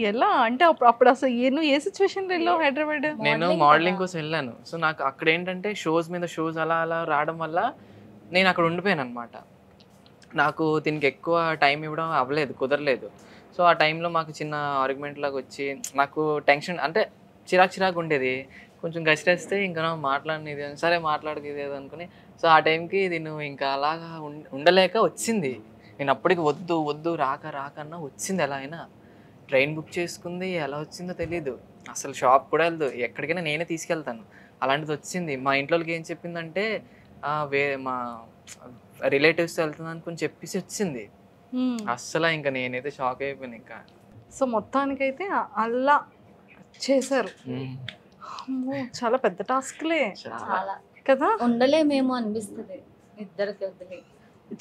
ఎలా అంటే అప్పుడు అసలు నువ్వు ఏ సిచ్యువేషన్ వెళ్ళావు హైదరాబాద్? నేను మోడలింగ్ కోసం వెళ్ళాను. సో నాకు అక్కడ ఏంటంటే షోస్ మీద షోస్ అలా అలా రావడం వల్ల నేను అక్కడ ఉండిపోయాను అనమాట. నాకు దీనికి ఎక్కువ టైం ఇవ్వడం అవ్వలేదు, కుదరలేదు. సో ఆ టైంలో మాకు చిన్న ఆర్గ్యుమెంట్ లాగా వచ్చి నాకు టెన్షన్ అంటే చిరాకు ఉండేది. కొంచెం గసిరేస్తే ఇంకా మాట్లాడినది సరే మాట్లాడేది అనుకుని సో ఆ టైంకి నేను ఇంకా అలాగా ఉండలేక వచ్చింది. నేను అప్పటికి వద్దు రాకన్నా వచ్చింది. ఎలా అయినా ట్రైన్ బుక్ చేసుకుంది, ఎలా వచ్చిందో తెలీదు, అసలు షాప్ కూడా వెళ్దు, ఎక్కడికైనా నేనే తీసుకెళ్తాను. అలాంటిది వచ్చింది. మా ఇంట్లోకి ఏం చెప్పిందంటే మా రిలేటివ్స్ వెళ్తుంది అనుకుని చెప్పేసి వచ్చింది. అస్సలు ఇంకా నేనైతే షాక్ అయిపోయాను ఇంకా. సో మొత్తానికైతే అలా చేశారు. చాలా పెద్ద టాస్క్లే చాలా కదా, ఉండలేమేమో అనిపిస్తుంది ఇద్దరికి వదిలి.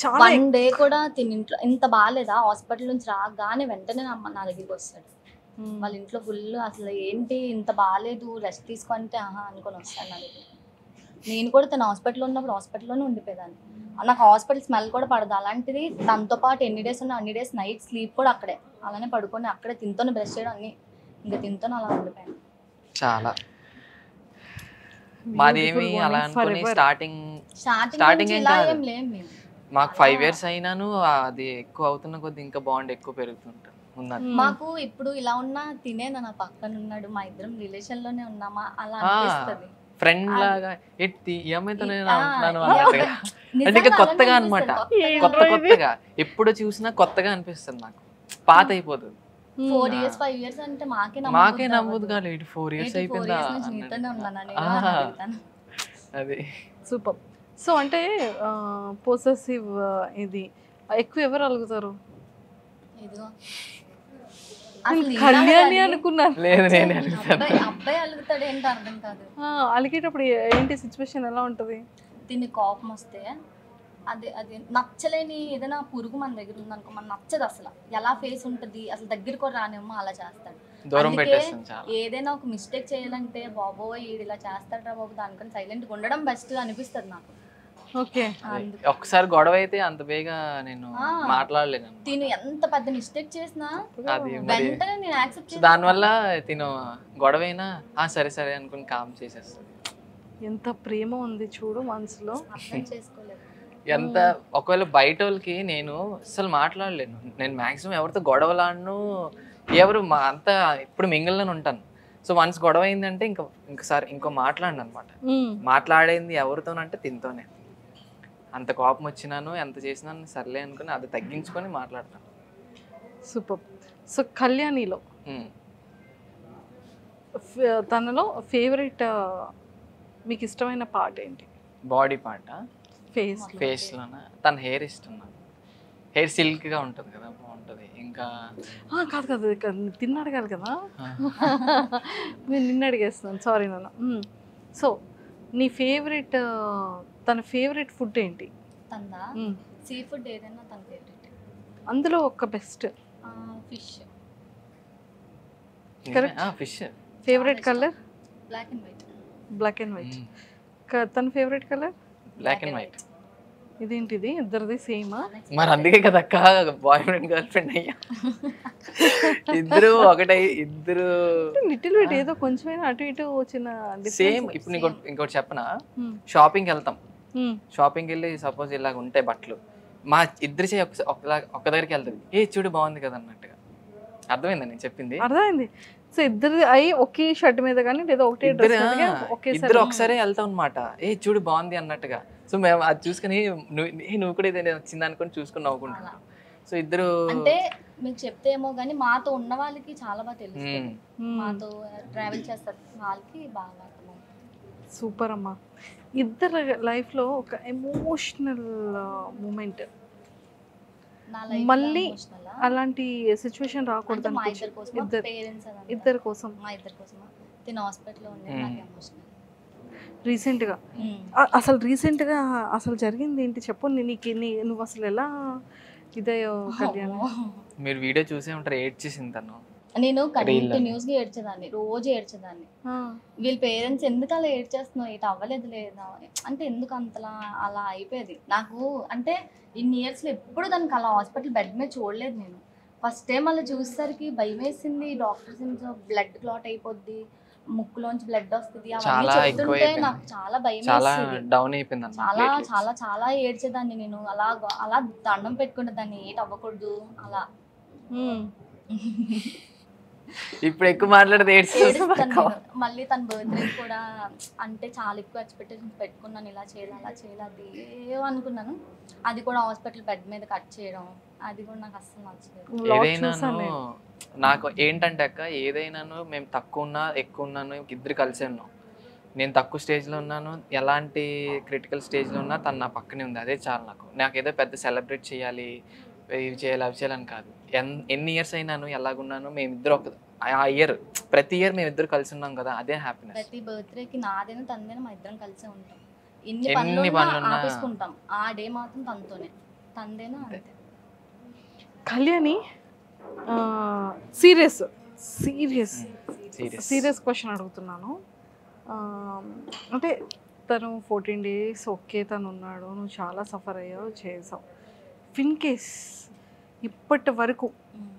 చాలా వన్ డే కూడా తిని ఇంట్లో ఇంత బాగాలేదా, హాస్పిటల్ నుంచి రాగానే వెంటనే నా దగ్గరికి వస్తాడు. వాళ్ళ ఇంట్లో ఫుల్ అసలు ఏంటి ఇంత బాగాలేదు రెస్ట్ తీసుకుంటే అనుకొని వస్తాను నా దగ్గర. నేను కూడా తన హాస్పిటల్లో ఉన్నప్పుడు హాస్పిటల్లోనే ఉండిపోయేదాన్ని. నాకు హాస్పిటల్ స్మెల్ కూడా పడదు. అలాంటిది తనతో పాటు ఎన్ని డేస్ ఉన్నా అన్ని డేస్ నైట్ స్లీప్ కూడా అక్కడే, అలానే పడుకొని అక్కడే తింతోనే బ్రష్ చేయడం అన్ని ఇంకా తింతోనే అలా ఉండిపోయాను. చాలా మాదేమి అలా అనుకుని స్టార్టింగ్ ఏం కాదు, మాకు 5 years అయినాను అది ఎక్కువ అవుతున్న కొద్ది ఇంకా బాండ్ ఎక్కువ పెరుగుతుంటాం. మాకు ఇప్పుడు ఇలా ఉన్నా తినేదా నా పక్కన ఉన్నాడు, మా ఇద్దరం రిలేషన్ లోనే ఉన్నామా అలా అనిపిస్తుంది. ఫ్రెండ్ లాగా ఏమైతేనే ఉంటున్నాను అన్నట్టుగా. అంటే ఇంకా కొత్తగా అనమాట, కొత్తగా ఎప్పుడు చూసినా కొత్తగా అనిపిస్తుంది నాకు, పాత అయిపోదు. 4 years 5 years అంటే మాకే నమ్మదు కాదు. 4 years అయిపోయిందా అది. సూపర్. సో అంటే పొసెసివ్ ఇది ఎక్కువ ఎవరు అలుగుతారు? కళ్యాణి అనుకున్నాను. లేదు నేనే అలుగుతాను. అబ్బాయి అలుగుతాడు ఏంటో అర్థం కాదు. అలిగేటప్పుడు ఏంటి సిచ్యువేషన్ ఎలా ఉంటది? దీన్ని కోపం వస్తే అది నచ్చలేని ఏదైనా పురుగు మన దగ్గర ఉందనుకో, మన నచ్చదు అసలు. ఎలా ఫేస్ ఉంటుంది అసలు, దగ్గర కూడా రానేమో అలా చేస్తాడు. ఏదైనా ఒక మిస్టేక్ చేయాలంటే బాబోయ్ ఇలా చేస్తాడు రా బాబు, దానికని సైలెంట్గా ఉండడం బెస్ట్ అనిపిస్తుంది నాకు. ఓకే, ఒకసారి గొడవ అయితే అంత బేగా నేను మాట్లాడలేను. తిను ఎంత పెద్ద మిస్టేక్ చేసినా వెంటనే నేను యాక్సెప్ట్ చేస్తాను. దానివల్ల తిను గొడవైనా సరే సరే అనుకుని కామ్ చేసేస్తాడు. ఎంత ప్రేమ ఉంది చూడు మనసులో, అర్థం చేసుకోలేదు. ఎంత ఒకవేళ బయట వాళ్ళకి నేను అసలు మాట్లాడలేను. నేను మాక్సిమం ఎవరితో గొడవలాడను, ఎవరు అంతా ఇప్పుడు మింగిల్లోనే ఉంటాను. సో వన్స్ గొడవ అయిందంటే ఇంకోసారి ఇంకో మాట్లాడను అనమాట. మాట్లాడేది ఎవరితోనంటే తినతోనే. అంత కోపం వచ్చినాను ఎంత చేసినాను సర్లే అనుకుని అది తగ్గించుకొని మాట్లాడతాను. సూపర్. సో కళ్యాణిలో తనలో ఫేవరెట్ మీకు ఇష్టమైన పార్ట్ ఏంటి? బాడీ పార్ట్, ఫేస్లోనా? తన హెయిర్ ఇష్టం నాకు. హెయిర్ సిల్క్గా ఉంటుంది కదా, బాగుంటుంది. ఇంకా కాదు తిన్న అడగాలి కదా, నేను నిన్న అడిగేస్తున్నాను, సారీ నాన్న. సో నీ ఫేవరెట్, తన ఫేవరెట్ ఫుడ్ ఏంటి? తనదా సీ ఫుడ్ ఏదైనా తన ఫేవరెట్. అందులో ఒక best fish. Correct. Fish. Favourite colour? Black and white. Black and white. తన favourite colour? Black and white. ఇదేంటిది ఇద్దరిది సేమా? మరి అందుకే కదా అక్క బాయ్ ఫ్రెండ్ గర్ల్ ఫ్రెండ్ అయ్యా. ఇద్దరు ఒకటే, ఇద్దరు లిటిల్ బిట్ ఏదో కొంచెమైనా అటు ఇటు చిన్న సేమ్. ఇప్పుడు ఇంకోటి చెప్పనా, షాపింగ్కి వెళ్తాం, షాపింగ్కి వెళ్ళి సపోజ్ ఇలాగ ఉంటాయి బట్టలు, మా ఇద్దరి చేయి ఒక్క దగ్గరికి వెళ్తుంది, చూడు బాగుంది కదా అన్నట్టుగా. అర్థమైందా నేను చెప్పింది? అర్థమైంది. సో ఇద్దరు అయ్యి ఒకే షర్ట్ మీద కానీ లేదా ఒకటే ఇద్దరు ఒకసారి వెళ్తాం అనమాట, చూడు బాగుంది అన్నట్టుగా. సో మేము అది చూసుకుని నువ్వు కూడా ఇదే వచ్చింది అనుకుని చూసుకుని నవ్వుకుంటున్నాం. సో ఇద్దరు అంటే మీకు చెప్తే ఏమో కానీ మాతో ఉన్న వాళ్ళకి చాలా బాగా తెలుస్తుంది, మాతో ట్రావెల్ చేస్తారు వాళ్ళకి బాగా అర్థమవుతుంది. సూపర్ అమ్మా. ఇద్దరు లైఫ్లో ఒక ఎమోషనల్ మూమెంట్, మళ్ళీ అలాంటి సిచ్యువేషన్ రాకూడదు ఇద్దరి కోసం తిన హాస్పిటల్లో ఉండేది నాకు ఎమోషనల్. రీసెంట్గా అసలు జరిగింది ఏంటి చెప్పు. నువ్వు అసలు ఎలా ఇదయ్యో కళ్యాణ్? మీరు వీడియో చూసే ఉంటారు, ఏడ్చేసింది తను. నేను కంటిన్యూస్ గా ఏడ్చేదాన్ని, రోజు ఏడ్చేదాన్ని. వీళ్ళ పేరెంట్స్ ఎందుకు అలా ఏడ్చేస్తున్నావు, ఇటు అవ్వలేదు లేదా అంటే ఎందుకు అంతలా అలా అయిపోయేది నాకు. అంటే ఇన్ని ఇయర్స్ లో ఎప్పుడు దానికి అలా హాస్పిటల్ బెడ్ మీద చూడలేదు నేను. ఫస్ట్ టైం అలా చూసేసరికి భయం వేసింది. డాక్టర్స్ బ్లడ్ క్లాట్ అయిపోద్ది, ముక్కులోంచి బ్లడ్ వస్తుంది, అవన్నీ చెప్తుంటే నాకు చాలా భయం వేసింది. డౌన్ అయిపోయింది, చాలా చాలా చాలా ఏడ్చేదాన్ని నేను. అలా దండం పెట్టుకుంటే దాన్ని ఏటి అవ్వకూడదు అలా. ఇప్పుడు ఎక్కువ మాట్లాడితే మళ్ళీ తన బర్త్డే కూడా అంటే చాలా ఎక్కువ ఎక్స్పెక్టేషన్స్ పెట్టుకున్నాను, ఇలా చేయాలి అలా చేయాలి అది అనుకున్నాను. అది కూడా హాస్పిటల్ బెడ్ మీద కట్ చేయడం అది కూడా నాకు అస్సలు నచ్చలేదు. ఏదైనాను నాకు ఏంటంటే అక్క, ఏదైనాను మేము తక్కువ ఉన్నా ఎక్కువ ఉన్నాను ఇద్దరు కలిసే ఉన్నాం. నేను తక్కువ స్టేజ్లో ఉన్నాను, ఎలాంటి క్రిటికల్ స్టేజ్లో ఉన్నా తను నా పక్కనే ఉంది, అదే చాలు నాకు. నాకు ఏదో పెద్ద సెలబ్రేట్ చేయాలి, ఇవి చేయాలి అవి చేయాలని కాదు. ఎన్ని ఇయర్స్ అయినాను ఎలాగున్నాను మేమిద్దరు ఒక ఆ ఇయర్ ప్రతి ఇయర్ మేమిద్దరు కలిసి ఉన్నాం కదా, అదే హ్యాపీనెస్. ప్రతి బర్త్డేకి నాదైనా తనదైనా మా ఇద్దరం కలిసే ఉంటాం. ఎన్ని పనులు ఆపేసుకుంటాం, ఆ డే మాత్రం తనతోనే, తనదేనా అంతే. కళ్యాణి సీరియస్ క్వశ్చన్ అడుగుతున్నాను. అంటే తను 14 days ఓకే తను ఉన్నాడు, నువ్వు చాలా సఫర్ అయ్యావు, చేసావు. ఇన్ కేస్ ఇప్పటి వరకు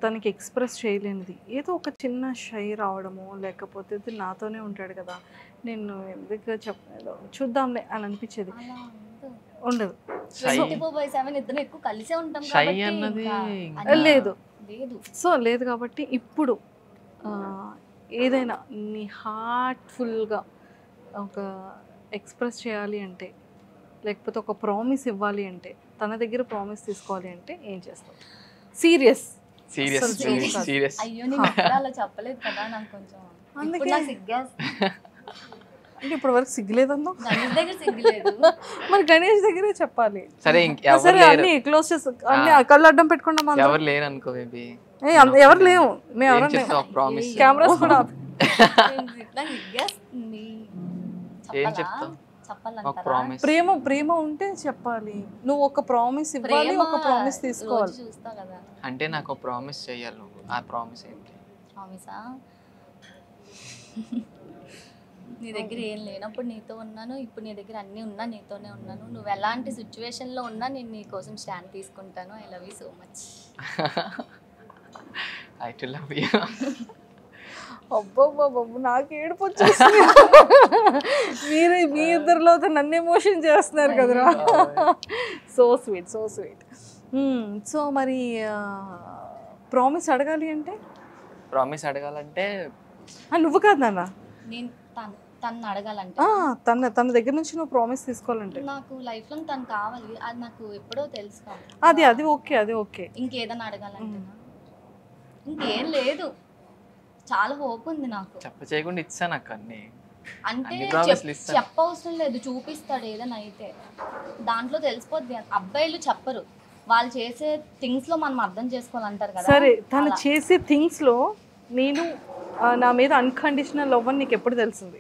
తనకి ఎక్స్ప్రెస్ చేయలేనిది ఏదో ఒక చిన్న షై రావడము, లేకపోతే నాతోనే ఉంటాడు కదా నేను ఎందుకు చెప్పలేదు చూద్దాంలే అని అనిపించేది ఉండదు. 24/7 ఇద్దరు ఎక్కువ కలిసే ఉంటాం లేదు. సో లేదు కాబట్టి ఇప్పుడు ఏదైనా నీ హార్ట్ఫుల్గా ఒక ఎక్స్ప్రెస్ చేయాలి అంటే, లేకపోతే ఒక ప్రామిస్ ఇవ్వాలి అంటే, తన దగ్గర ప్రామిస్ తీసుకోవాలి అంటే ఏం చేస్తావు? సీరియస్. అయ్యో నేను అలా చెప్పలేదు కదా, నాకు కొంచెం సిగ్గేస్తుంది. అంటే ఇప్పుడు వరకు సిగ్గులేదన్నా? గణేష్ దగ్గర సిగ్గులేదు, మరి గణేష్ దగ్గరే చెప్పాలి. సరే అన్ని క్లోజ్ చేసి అన్ని కళ్ళు అడ్డం పెట్టుకున్నాం. ఎవరు లేరు అనుకో, మేబీ ఎవరు లేవు, మేము ఎవరు కెమెరాస్ కూడా ప్రేమ ఉంటే చెప్పాలి. నువ్వు ఒక ప్రామిస్ ఇవ్వాలి, ఒక ప్రామిస్ తీసుకోవాలి. అంటే నాకు ఒక ప్రామిస్ చెయ్యాలి. ఆ ప్రామిస్ ఏంటి? ప్రామిసా? నీ దగ్గర ఏం లేనప్పుడు నీతో ఉన్నాను, ఇప్పుడు నీ దగ్గర అన్నీ ఉన్నా నీతోనే ఉన్నాను. నువ్వు ఎలాంటి సిచ్యువేషన్లో ఉన్నా నేను నీ కోసం స్టాండ్ తీసుకుంటాను. I love you so much. I too love you. అబ్బబ్బబ్బ నాకు ఏడుపు వచ్చేస్తుంది. మీ ఇద్దరిలో నన్ను ఎమోషన్ చేస్తున్నారు కదరా. So sweet. సో మరి ప్రామిస్ అడగాలంటే నువ్వు కాదు నాన్న, నేను తను అడగాలంటే తన దగ్గర నుంచి నువ్వు ప్రామిస్ తీసుకోవాలంటే నాకు లైఫ్ లో తను కావాలి, అది నాకు ఎప్పుడో తెలుసు. అది ఓకే. ఇంకేదన్నా అడగాలంటే ఇంకేం లేదు, చాలా హోప్ ఉంది నాకు. చేయకుండా ఇచ్చాను అక్క అన్ని. అంటే చెప్పవసరం లేదు, చూపిస్తాడు ఏదైనా అయితే దాంట్లో తెలిసిపోద్ది. అబ్బాయిలు చెప్పరు, వాళ్ళు చేసే థింగ్స్ లో మనం అర్థం చేసుకోవాలంటారు కదా. సరే తను చేసే థింగ్స్ లో నేను నా మీద అన్కండిషనల్ లవ్ అని నీకు ఎప్పుడు తెలిసింది?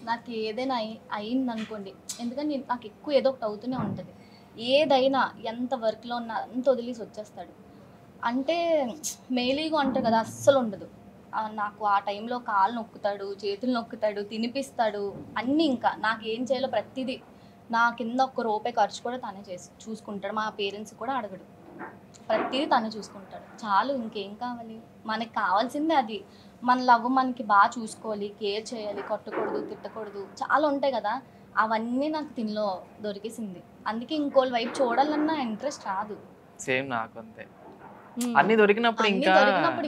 నాకు ఏదైనా అయింది అనుకోండి, ఎందుకంటే నాకు ఎక్కువ ఏదో ఒకటి అవుతూనే ఉంటుంది. ఏదైనా ఎంత వర్క్లో ఉన్నా అంత వదిలేసి వచ్చేస్తాడు. అంటే మేలీగా అంటారు కదా, అస్సలు ఉండదు. నాకు ఆ టైంలో కాళ్ళు నొక్కుతాడు, చేతులు నొక్కుతాడు, తినిపిస్తాడు అన్నీ. ఇంకా నాకు ఏం చేయాలో ప్రతిదీ, నా కింద ఒక్క రూపాయి ఖర్చు కూడా తనే చూసుకుంటాడు. మా పేరెంట్స్ కూడా అడగడు, ప్రతిదీ తనే చూసుకుంటాడు. చాలు, ఇంకేం కావాలి? మనకి కావాల్సిందే అది. మన లవ్ మనకి బాగా చూసుకోవాలి, కేర్ చేయాలి, కొట్టకూడదు, తిట్టకూడదు, చాలా ఉంటాయి కదా. అవన్నీ నాకు తినలో దొరికేసింది. అందుకే ఇంకోళ్ళ వైపు చూడాలన్నా ఇంట్రెస్ట్ రాదు. సేమ్ నాకు అంతే. అన్ని దొరికినప్పుడు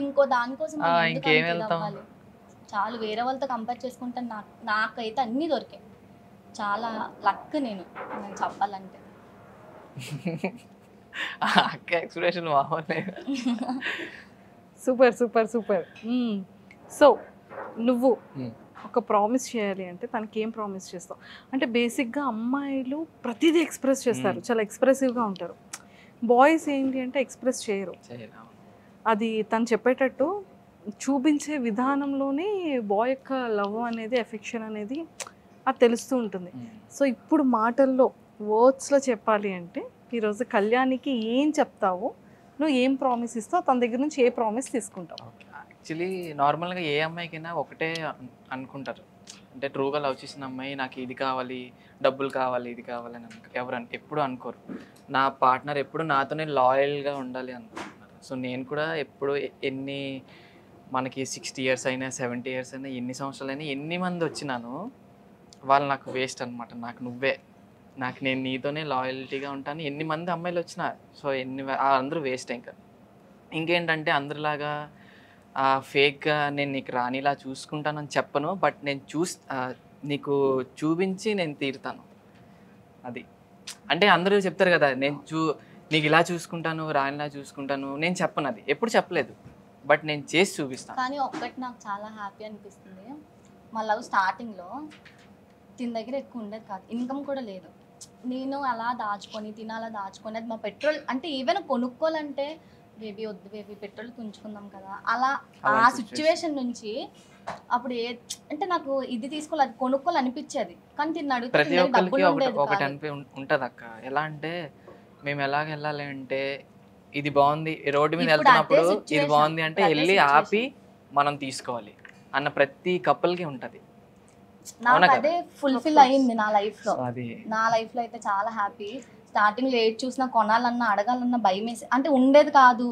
ఇంకో దానికోసం చాలు. వేరే వాళ్ళతో కంపేర్ చేసుకుంటే నాకైతే అన్నీ దొరికాయి. చాలా లక్ నేను చెప్పాలంటే. సూపర్. సో నువ్వు ఒక ప్రామిస్ చేయాలి అంటే తనకి ఏం ప్రామిస్ చేస్తావు? అంటే బేసిక్గా అమ్మాయిలు ప్రతిదీ ఎక్స్ప్రెస్ చేస్తారు, చాలా ఎక్స్ప్రెసివ్గా ఉంటారు. బాయ్స్ ఏంటి అంటే ఎక్స్ప్రెస్ చేయరు. అది తను చెప్పేటట్టు చూపించే విధానంలోనే బాయ్ యొక్క లవ్ అనేది ఎఫెక్షన్ అనేది అది తెలుస్తూ ఉంటుంది. సో ఇప్పుడు మాటల్లో వర్డ్స్లో చెప్పాలి అంటే ఈరోజు కళ్యాణికి ఏం చెప్తావో, నువ్వు ఏం ప్రామిస్ ఇస్తావు, తన దగ్గర నుంచి ఏ ప్రామిస్ తీసుకుంటావు? యాక్చువల్లీ నార్మల్గా ఏ అమ్మాయికైనా ఒకటే అనుకుంటారు, అంటే ట్రూగా లవ్ చేసిన అమ్మాయి నాకు ఇది కావాలి, డబ్బులు కావాలి, ఇది కావాలి అని ఎప్పుడు అనుకోరు. నా పార్ట్నర్ ఎప్పుడు నాతోనే లాయల్గా ఉండాలి అనుకుంటున్నారు. సో నేను కూడా ఎప్పుడు ఎన్ని మనకి 60 years అయినా 70 years అయినా ఎన్ని సంవత్సరాలైనా ఎన్ని మంది వచ్చినాను వాళ్ళు నాకు వేస్ట్ అనమాట. నాకు నేను నీతోనే లాయల్టీగా ఉంటాను. ఎన్ని మంది అమ్మాయిలు వచ్చినా సో అందరూ వేస్ట్. ఇంకేంటంటే అందరిలాగా ఫేక్గా నేను నీకు రానిలా చూసుకుంటానని చెప్పను, బట్ నేను నీకు చూపించి నేను తీరుతాను. అది అంటే అందరూ చెప్తారు కదా నీకు ఇలా చూసుకుంటాను, రానిలా చూసుకుంటాను, నేను చెప్పను. అది ఎప్పుడు చెప్పలేదు, బట్ నేను చేసి చూపిస్తాను. కానీ ఒక్కటి నాకు చాలా హ్యాపీ అనిపిస్తుంది, మా లవ్ స్టార్టింగ్లో తిన దగ్గర ఎక్కువ ఉండేది కాదు, ఇన్కమ్ కూడా లేదు. నేను అలా దాచుకొని తినాలా దాచుకొని అది మా పెట్రోల్ అంటే ఈవెన్ కొనుక్కోవాలంటే బేబీ వద్దు బేబీ పెట్రోల్ ఉంచుకుందాం కదా, అలా ఆ సిచ్యువేషన్ నుంచి అప్పుడు అంటే నాకు ఇది తీసుకోవాలి అది కొనుక్కోవాలి అనిపించేది. కానీ తిన్న ప్రతి ఒక్కరికి ఒకటి ఉంటుంది అక్క. ఎలా అంటే మేము ఎలాగ వెళ్ళాలి అంటే ఇది బాగుంది, రోడ్డు మీద వెళ్తున్నప్పుడు ఇది బాగుంది అంటే వెళ్ళి ఆపి మనం తీసుకోవాలి అన్న ప్రతి కపుల్కి ఉంటుంది. నాకు అదే ఫుల్ఫిల్ అయ్యింది నా లైఫ్లో. నా లైఫ్లో అయితే చాలా హ్యాపీ. స్టార్టింగ్లో ఏది చూసినా కొనాలన్నా అడగాలన్నా భయం వేసి అంటే ఉండేది కాదు.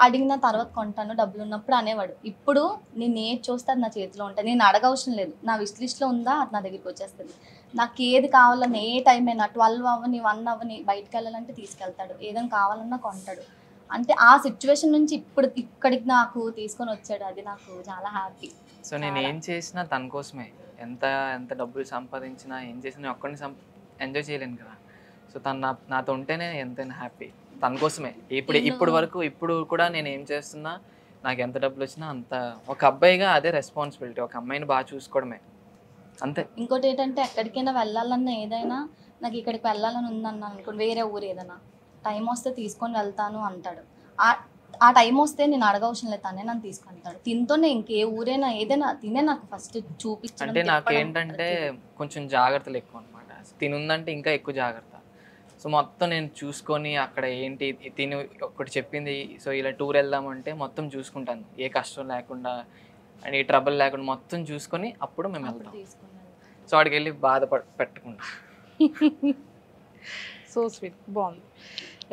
అడిగిన తర్వాత కొంటాను డబ్బులు ఉన్నప్పుడు అనేవాడు. ఇప్పుడు నేను ఏది చూస్తే అది నా చేతిలో ఉంటుంది, నేను అడగవసరం లేదు. నా విష్ లిస్ట్లో ఉందా అది నా దగ్గరికి వచ్చేస్తుంది. నాకు ఏది కావాలన్నా ఏ టైం అయినా 12 అవ్వని 1 అవ్వని బయటకు వెళ్ళాలంటే తీసుకెళ్తాడు, ఏదైనా కావాలన్నా కొంటాడు. అంటే ఆ సిచ్యువేషన్ నుంచి ఇక్కడికి నాకు తీసుకొని వచ్చాడు, అది నాకు చాలా హ్యాపీ. సో నేను ఏం చేసినా తన కోసమే. ఎంత డబ్బులు సంపాదించినా ఏం చేసినా ఒక్కడిని ఎంజాయ్ చేయలేను కదా. సో తను నాతో ఉంటేనే ఎంతైనా హ్యాపీ, తన కోసమే. ఇప్పుడు కూడా నేను ఏం చేస్తున్నా, నాకు ఎంత డబ్బులు వచ్చినా అంత ఒక అబ్బాయిగా అదే రెస్పాన్సిబిలిటీ, ఒక అమ్మాయిని బాగా చూసుకోవడమే అంతే. ఇంకోటి ఏంటంటే ఎక్కడికైనా వెళ్ళాలన్నా ఏదైనా నాకు ఇక్కడికి వెళ్ళాలని ఉందన్న అనుకోండి, వేరే ఊరు ఏదైనా టైం వస్తే తీసుకొని వెళ్తాను అంటాడు. ఆ టైం వస్తే నేను అడగవసరం లేదు, తనే నన్ను తీసుకుంటాడు. తింటూనే ఇంకే ఊరైనా ఏదైనా తినే నాకు ఫస్ట్ చూపించడం. అంటే నాకు ఏంటంటే కొంచెం జాగ్రత్తలు ఎక్కువ అనమాట. తినుందంటే ఇంకా ఎక్కువ జాగ్రత్త. సో మొత్తం నేను చూసుకొని అక్కడ ఏంటి తిని ఒకటి చెప్పింది, సో ఇలా టూర్ వెళ్దామంటే మొత్తం చూసుకుంటాను, ఏ కష్టం లేకుండా అండ్ ఏ ట్రబుల్ లేకుండా మొత్తం చూసుకొని అప్పుడు మేము వెళ్తాం. సో అక్కడికి వెళ్ళి పెట్టకుండా. సో స్వీట్, బాగుంది,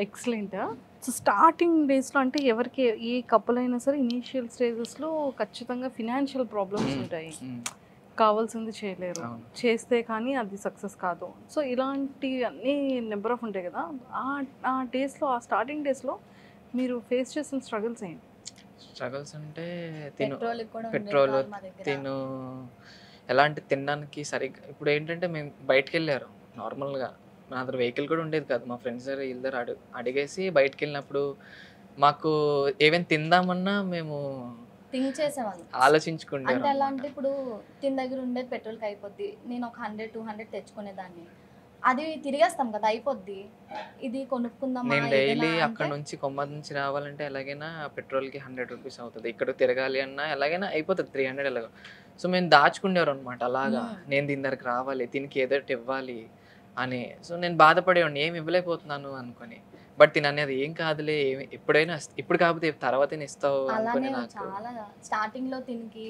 ఎక్సలెంట్. సో స్టార్టింగ్ డేస్లో అంటే ఎవరికి ఏ కపుల్ అయినా సరే ఇనీషియల్ స్టేజెస్లో ఖచ్చితంగా ఫినాన్షియల్ ప్రాబ్లమ్స్ ఉంటాయి, కావాల్సింది చేయలేరు, చేస్తే కానీ అది సక్సెస్ కాదు. సో ఇలాంటి అన్ని నెంబర్ ఆఫ్ ఉంటాయి కదా. ఆ డేస్లో, ఆ స్టార్టింగ్ డేస్లో మీరు ఫేస్ చేసిన స్ట్రగుల్స్ ఏంటి? స్ట్రగుల్స్ అంటే పెట్రోల్ ఎలా అంటే తినడానికి సరిగ్గా. ఇప్పుడు ఏంటంటే మేము బయటకు వెళ్ళారు నార్మల్గా, నా దగ్గర వెహికల్ కూడా ఉండేది కాదు. మా ఫ్రెండ్స్ దగ్గర వీళ్ళ దగ్గర అడిగేసి బయటకు వెళ్ళినప్పుడు మాకు ఏమైనా తిందామన్నా మేము థింక్ చేసేవాళ్ళు, ఆలోచించుకుంటే. అంటే ఎలా అంటే ఇప్పుడు తిన దగ్గర ఉండేది పెట్రోల్కి అయిపోద్ది, నేను ఒక 100-200 తెచ్చుకునేదాన్ని, అది తిరిగేస్తాం కదా అయిపోద్ది, ఇది కొనుక్కుందాం. నేను డైలీ అక్కడ నుంచి కొమ్మ నుంచి రావాలంటే ఎలాగైనా పెట్రోల్కి 100 రూపీస్ అవుతుంది, ఇక్కడ తిరగాలి అన్నా ఎలాగైనా అయిపోతుంది 300 ఎలాగో. సో మేము దాచుకునేవారు అనమాట అలాగా, నేను దీని దగ్గరకు రావాలి, దీనికి ఏదో ఇవ్వాలి అని. సో నేను బాధపడేవాడిని, ఏమి ఇవ్వలేకపోతున్నాను అనుకొని. బట్ తిని అనేది ఏం కాదులే, ఎప్పుడైనా ఇప్పుడు కాకపోతే తర్వాత ఇస్తావు అనుకుని. చాలా స్టార్టింగ్లో తినికి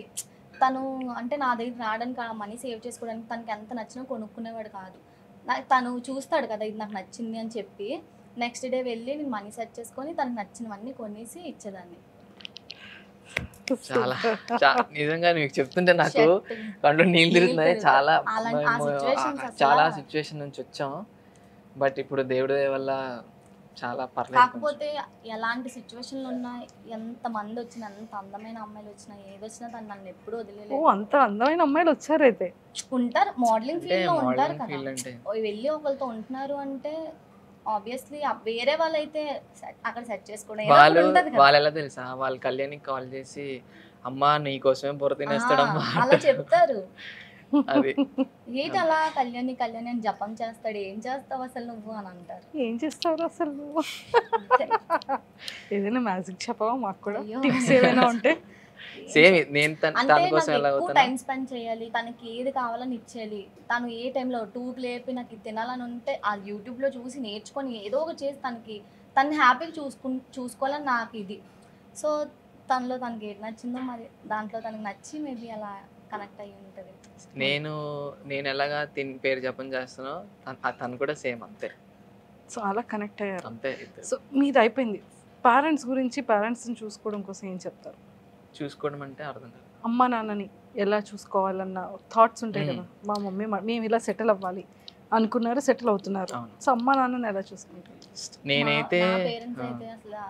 తను అంటే నా దగ్గర రావడానికి మనీ సేవ్ చేసుకోవడానికి తనకి ఎంత నచ్చినా కొనుక్కునేవాడు కాదు. తను చూస్తాడు కదా ఇది నాకు నచ్చింది అని చెప్పి నెక్స్ట్ డే వెళ్ళి నేను మనీ సెట్ చేసుకొని తనకు నచ్చినవన్నీ కొనేసి ఇచ్చేదాన్ని. చాలా నిజంగా మీకు చెప్తుంటే నాకు కంట్లో నీళ్ళు తిరుగుతున్నాయి. చాలా సిచ్యువేషన్ నుంచి వచ్చాం, బట్ ఇప్పుడు దేవుడి వల్ల చాలా పర్లేదు. కాకపోతే ఎలాంటి సిచ్యువేషన్లు ఉన్నా, ఎంత మంది వచ్చినా, ఎంత అందమైన అమ్మాయిలు వచ్చినా, ఏదొచ్చినా తను నన్ను ఎప్పుడు వదిలేదు. అంత అందమైన అమ్మాయిలు వచ్చారు అయితే ఉంటారు, మోడలింగ్ ఫీల్డ్ లో ఉంటారు కదా. వెళ్ళి ఒకరితో ఉంటున్నారు అంటే ఆబ్వియస్లీ వేరే వాళ్ళైతే అక్కడ సెట్ చేసుకోవడం. వాళ్ళు ఎలా తెలుసా, వాళ్ళు కళ్యాణికి కాల్ చేసి అమ్మా నీకోసమే బుర్ర తినేస్తాడమ్మా అలా చెప్తారు. ఏంటి అలా కళ్యాణి అని జపం చేస్తాడు, ఏం చేస్తావు అసలు నువ్వు అని అంటారు. ఏం చేస్తావు అసలు నువ్వు? ఏదైనా మ్యాజిక్ చెప్పవా మాకు కూడా, టిప్స్ ఏమైనా ఉంటే? సేమ్ నేను అంటే తన కోసం నాకు ఎలా ఎక్కువ అవుతాను. టైం స్పెండ్ చేయాలి, తనకి ఏది కావాలని ఇచ్చేయాలి. తను ఏ టైంలో 2కి లేపి నాకు ఇది తినాలని ఉంటే ఆ యూట్యూబ్లో చూసి నేర్చుకొని ఏదో ఒకటి చేసి తనని హ్యాపీగా చూసుకోవాలని నాకు ఇది. సో తనకి ఏది నచ్చిందో మరి దాంట్లో తనకి నచ్చి మేబీ అలా కనెక్ట్ అయ్యి ఉంటుంది. నేను ఎలాగా తిని పేరు జపం చేస్తానో తను కూడా సేమ్ అంతే. సో అలా కనెక్ట్ అయ్యారు అంతే. సో మీది అయిపోయింది. పేరెంట్స్ గురించి, పేరెంట్స్ని చూసుకోవడం కోసం ఏం చెప్తారు? చూసుకోవడం అంటే అర్థం కాదు. అమ్మ నాన్నని ఎలా చూసుకోవాలన్న థాట్స్ ఉంటాయి కదా. మా మమ్మీ మేము ఇలా సెటిల్ అవ్వాలి అనుకున్నారు, సెటిల్ అవుతున్నారు. సో అమ్మ నాన్నని ఎలా చూసుకుంటారు? నేనైతే మా పేరెంట్స్ అయితే అసలు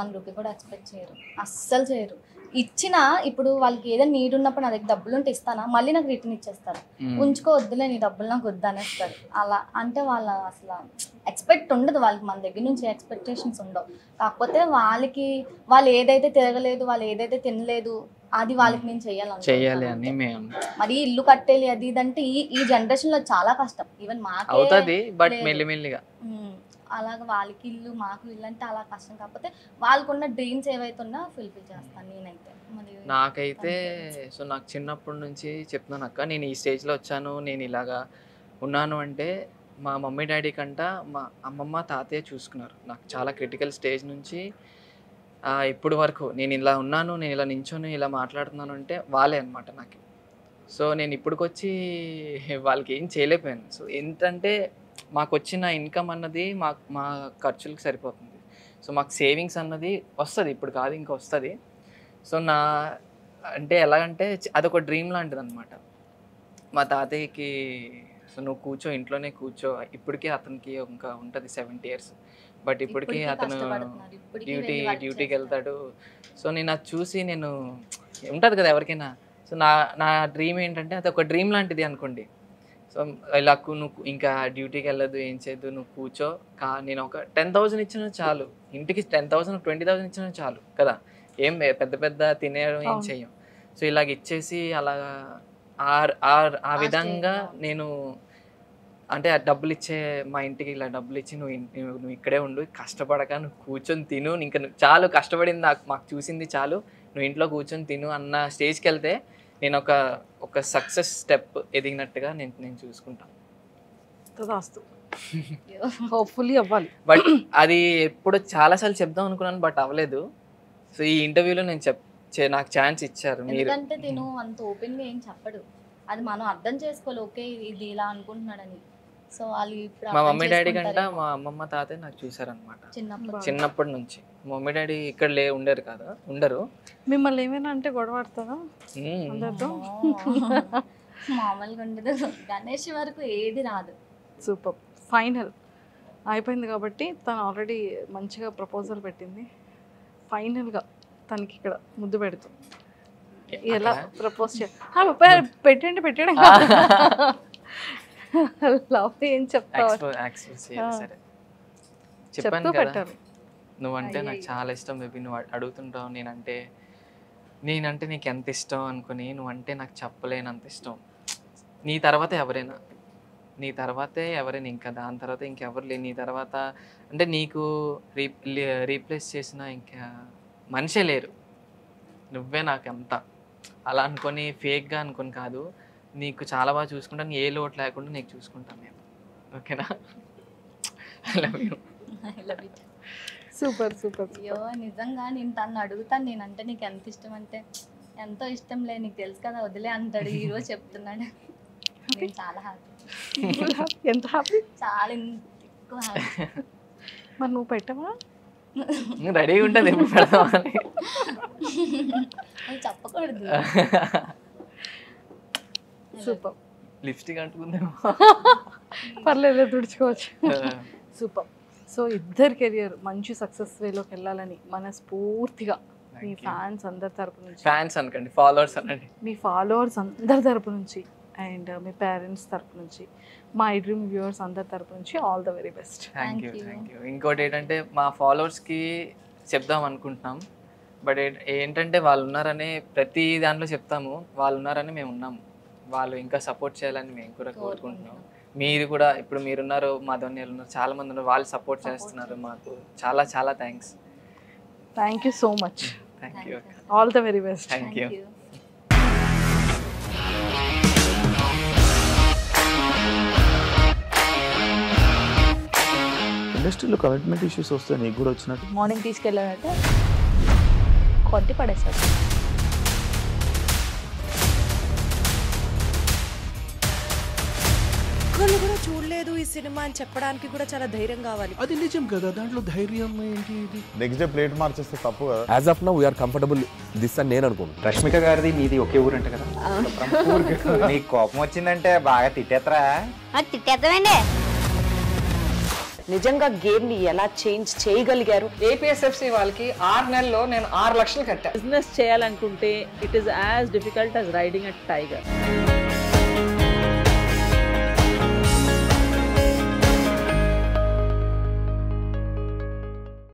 1 రూపీ కూడా ఎక్స్పెక్ట్ చేయరు, అస్సలు చేయరు. ఇచ్చినా ఇప్పుడు వాళ్ళకి ఏదైనా నీడ్ ఉన్నప్పుడు నా దగ్గర డబ్బులు ఉంటే ఇస్తానా, మళ్ళీ నాకు రిటర్న్ ఇచ్చేస్తారు. ఉంచుకో, వద్దులే నీ డబ్బులు నాకు వద్దు అనేస్తారు. అలా అంటే వాళ్ళ అసలు ఎక్స్పెక్ట్ ఉండదు వాళ్ళకి, మన దగ్గర నుంచి ఎక్స్పెక్టేషన్స్ ఉండవు. కాకపోతే వాళ్ళు ఏదైతే తిరగలేదు, వాళ్ళు ఏదైతే తినలేదు అది వాళ్ళకి నేను చెయ్యాలి అని మేము మరి ఇల్లు కట్టేది అది ఇదంటే ఈ జనరేషన్ లో చాలా కష్టం. ఈవెన్ మాకు అవుతుంది, బట్ మెల్లిమెల్లిగా అలాగ వాళ్ళకి ఇల్లు మాకు ఇల్లు అంటే అలా కష్టం. కాకపోతే వాళ్ళకున్న డ్రీమ్స్ ఏవైతే ఉన్నా ఫుల్ఫిల్ చేస్తాను నేనైతే. మరి నాకైతే సో నాకు చిన్నప్పటి నుంచి చెప్తున్నాను అక్క, నేను ఈ స్టేజ్లో వచ్చాను, నేను ఇలాగా ఉన్నాను అంటే మా మమ్మీ డాడీ కంట మా అమ్మమ్మ తాతయ్య చూసుకున్నారు. నాకు చాలా క్రిటికల్ స్టేజ్ నుంచి ఇప్పుడు వరకు నేను ఇలా ఉన్నాను, నేను ఇలా నించొని ఇలా మాట్లాడుతున్నాను అంటే వాళ్ళే అనమాట నాకు. సో నేను ఇప్పటికొచ్చి వాళ్ళకి ఏం చేయలేకపోయాను. సో ఏంటంటే మాకు వచ్చిన ఇన్కమ్ అన్నది మా ఖర్చులకు సరిపోతుంది. సో మాకు సేవింగ్స్ అన్నది వస్తుంది, ఇప్పుడు కాదు ఇంకా వస్తుంది. సో అంటే ఎలాగంటే అదొక డ్రీమ్ లాంటిది అనమాట. మా తాతయ్యకి సో నువ్వు కూర్చో, ఇంట్లోనే కూర్చో, ఇప్పటికీ అతనికి ఇంకా ఉంటుంది 70 years, బట్ ఇప్పటికీ అతను డ్యూటీకి వెళ్తాడు. సో నేను అది చూసి నేను ఉంటుంది కదా ఎవరికైనా. సో నా డ్రీమ్ ఏంటంటే అది ఒక డ్రీమ్ లాంటిది అనుకోండి. సో ఇలా నువ్వు ఇంకా డ్యూటీకి వెళ్ళదు, ఏం చేయద్దు, నువ్వు కూర్చో. నేను ఒక 10,000 ఇచ్చినా చాలు, ఇంటికి 10,000 20,000 ఇచ్చినా చాలు కదా, ఏం పెద్ద తినేయడం ఏం చెయ్యం. సో ఇలాగ ఇచ్చేసి అలాగా ఆ విధంగా నేను అంటే ఆ డబ్బులు ఇచ్చే మా ఇంటికి ఇలా డబ్బులు ఇచ్చి నువ్వు ఇక్కడే ఉండు, కష్టపడక నువ్వు కూర్చొని తిను, ఇంకా చాలు కష్టపడింది మాకు చూసింది చాలు, నువ్వు ఇంట్లో కూర్చొని తిను అన్న స్టేజ్కి వెళ్తే నేను ఒక సక్సెస్ స్టెప్ ఎదిగినట్టుగా నేను చూసుకుంటాను. హోప్ఫుల్లీ అవ్వాలి. బట్ అది ఎప్పుడు చాలాసార్లు చెప్దాం అనుకున్నాను, బట్ అవ్వలేదు. సో ఈ ఇంటర్వ్యూలో నాకు ఛాన్స్ ఇచ్చారు మీరు. ఎందుకంటే తిను అంత ఓపెన్ గా ఏం చెప్పడు, అది మనం అర్థం చేసుకోవాలి. ఓకే ఇది ఇలా అనుకుంటున్నాడని. సో వాళ్ళు ఇప్పుడు మా మమ్మీ డాడీ కంటే మా అమ్మమ్మ తాతయ్య నాకు చూసారనమాట చిన్నప్పటి నుంచి. మా మమ్మీ డాడీ ఇక్కడ ఉండరు కదా, ఉండరు. మిమ్మల్ని ఏమైనా అంటే గొడవడతారా అందరితో? మామూలుగా ఉండదు, గణేష్ వరకు ఏది రాదు. సూపర్. ఫైనల్ అయిపోయింది కాబట్టి తను ఆల్రెడీ మంచిగా ప్రపోజల్ పెట్టింది. ఫైనల్గా తనకి ఇక్కడ ముద్దు పెడుతుంది, ఎలా ప్రపోజ్ పెట్టండి లవ్ ఏం చెప్తావు? చెప్పాను కదా, నువ్వంటే నాకు చాలా ఇష్టం బేబీ, నువ్వు అడుగుతుంటావు నేనంటే నీకు ఎంత ఇష్టం అనుకుని, నువ్వంటే నాకు చెప్పలేనంత ఇష్టం. నీ తర్వాతే ఎవరైనా ఇంకా దాని తర్వాత ఇంకెవరు లేని, నీ తర్వాత అంటే నీకు రీప్లేస్ చేసిన ఇంకా మనిషే లేరు, నువ్వే నాకు అంతా. అలా అనుకొని ఫేక్గా అనుకొని కాదు, నీకు చాలా బాగా చూసుకుంటాను, ఏ లోటు లేకుండా నీకు చూసుకుంటాను నేను, ఓకేనా? I love you. సూపర్. అయ్యో నిజంగా నేను తను అడుగుతాను, నేనంటే నీకు ఎంత ఇష్టం అంటే, ఎంతో ఇష్టం లేదు నీకు తెలుసు కదా, వదిలే అంటాడు. ఈరోజు చెప్తున్నాడు. నేను చాలా హ్యాపీ. ఎంత హ్యాపీ? చాలా ఎక్కువ హ్యాపీ. మరి నువ్వు పెట్టవా? రెడీగా ఉంటుంది ఎప్పుడు పెడతామని. చెప్పకూడదు. సూపర్. లిప్స్టిక్ అంటుకుందేమో, పర్లేదు తుడుచుకోవచ్చు. సూపర్. సో ఇద్దరు కెరియర్ మంచి సక్సెస్ వేలోకి వెళ్ళాలని మనస్ఫూర్తిగా మీ ఫ్యాన్స్ అందరి తరపు నుంచి, ఫ్యాన్స్ అనకండి ఫాలోవర్స్ అనండి, మీ ఫాలోవర్స్ అందరి తరపు నుంచి అండ్ మీ పేరెంట్స్ తరపు నుంచి, మా డ్రీమ్ వ్యూవర్స్ అందరి తరపు నుంచి all the very best. Thank you. ఇంకోటి ఏంటంటే మా ఫాలోవర్స్కి చెప్దాం అనుకుంటున్నాం, బట్ ఏంటంటే వాళ్ళు ఉన్నారని ప్రతి దాంట్లో చెప్తాము, వాళ్ళు ఉన్నారని మేము ఉన్నాము, వాళ్ళు ఇంకా సపోర్ట్ చేయాలని మేము కూడా కోరుకుంటున్నాం. మీరు కూడా ఇప్పుడు మీరున్నారు, మా ధోనియాలు ఉన్నారు, చాలా మంది ఉన్నారు, వాళ్ళు సపోర్ట్ చేస్తున్నారు మాకు. చాలా thanks. Thank you so much. All the very best. Thank you. ఇండస్ట్రీలో కమిట్మెంట్ ఇష్యూస్ వస్తే నీకు కూడా వచ్చినట్టు? మార్నింగ్ తీసుకెళ్ళాడంటే కొట్టి పడేస్తాడు. ఒక్కళ్ళు కూడా చూడలేదు ఈ సినిమా అని చెప్పడానికి కూడా చాలా ధైర్యం కావాలి. అది నిజం కదా, దాంట్లో ధైర్యం ఏంటి? ఇది నెక్స్ట్ డే ప్లేట్ మార్చేస్తే తప్పు కదా. As of now we are comfortable this అని నేను అనుకుంటున్నాను. రష్మిక గారిది మీది ఒకే ఊరు అంటే కదా? నీకు కోపం వచ్చిందంటే బాగా తిట్టేత్తరా? తిట్టేద్దామండి. నిజంగా గేమ్ ని ఎలా చేంజ్ చేయగలిగారు? ఏపీఎస్ఎఫ్సి వాళ్ళకి 6 నెలల్లో నేను 6 లక్షలు కట్టా. బిజినెస్ చేయాలనుకుంటే it is as difficult as riding a tiger.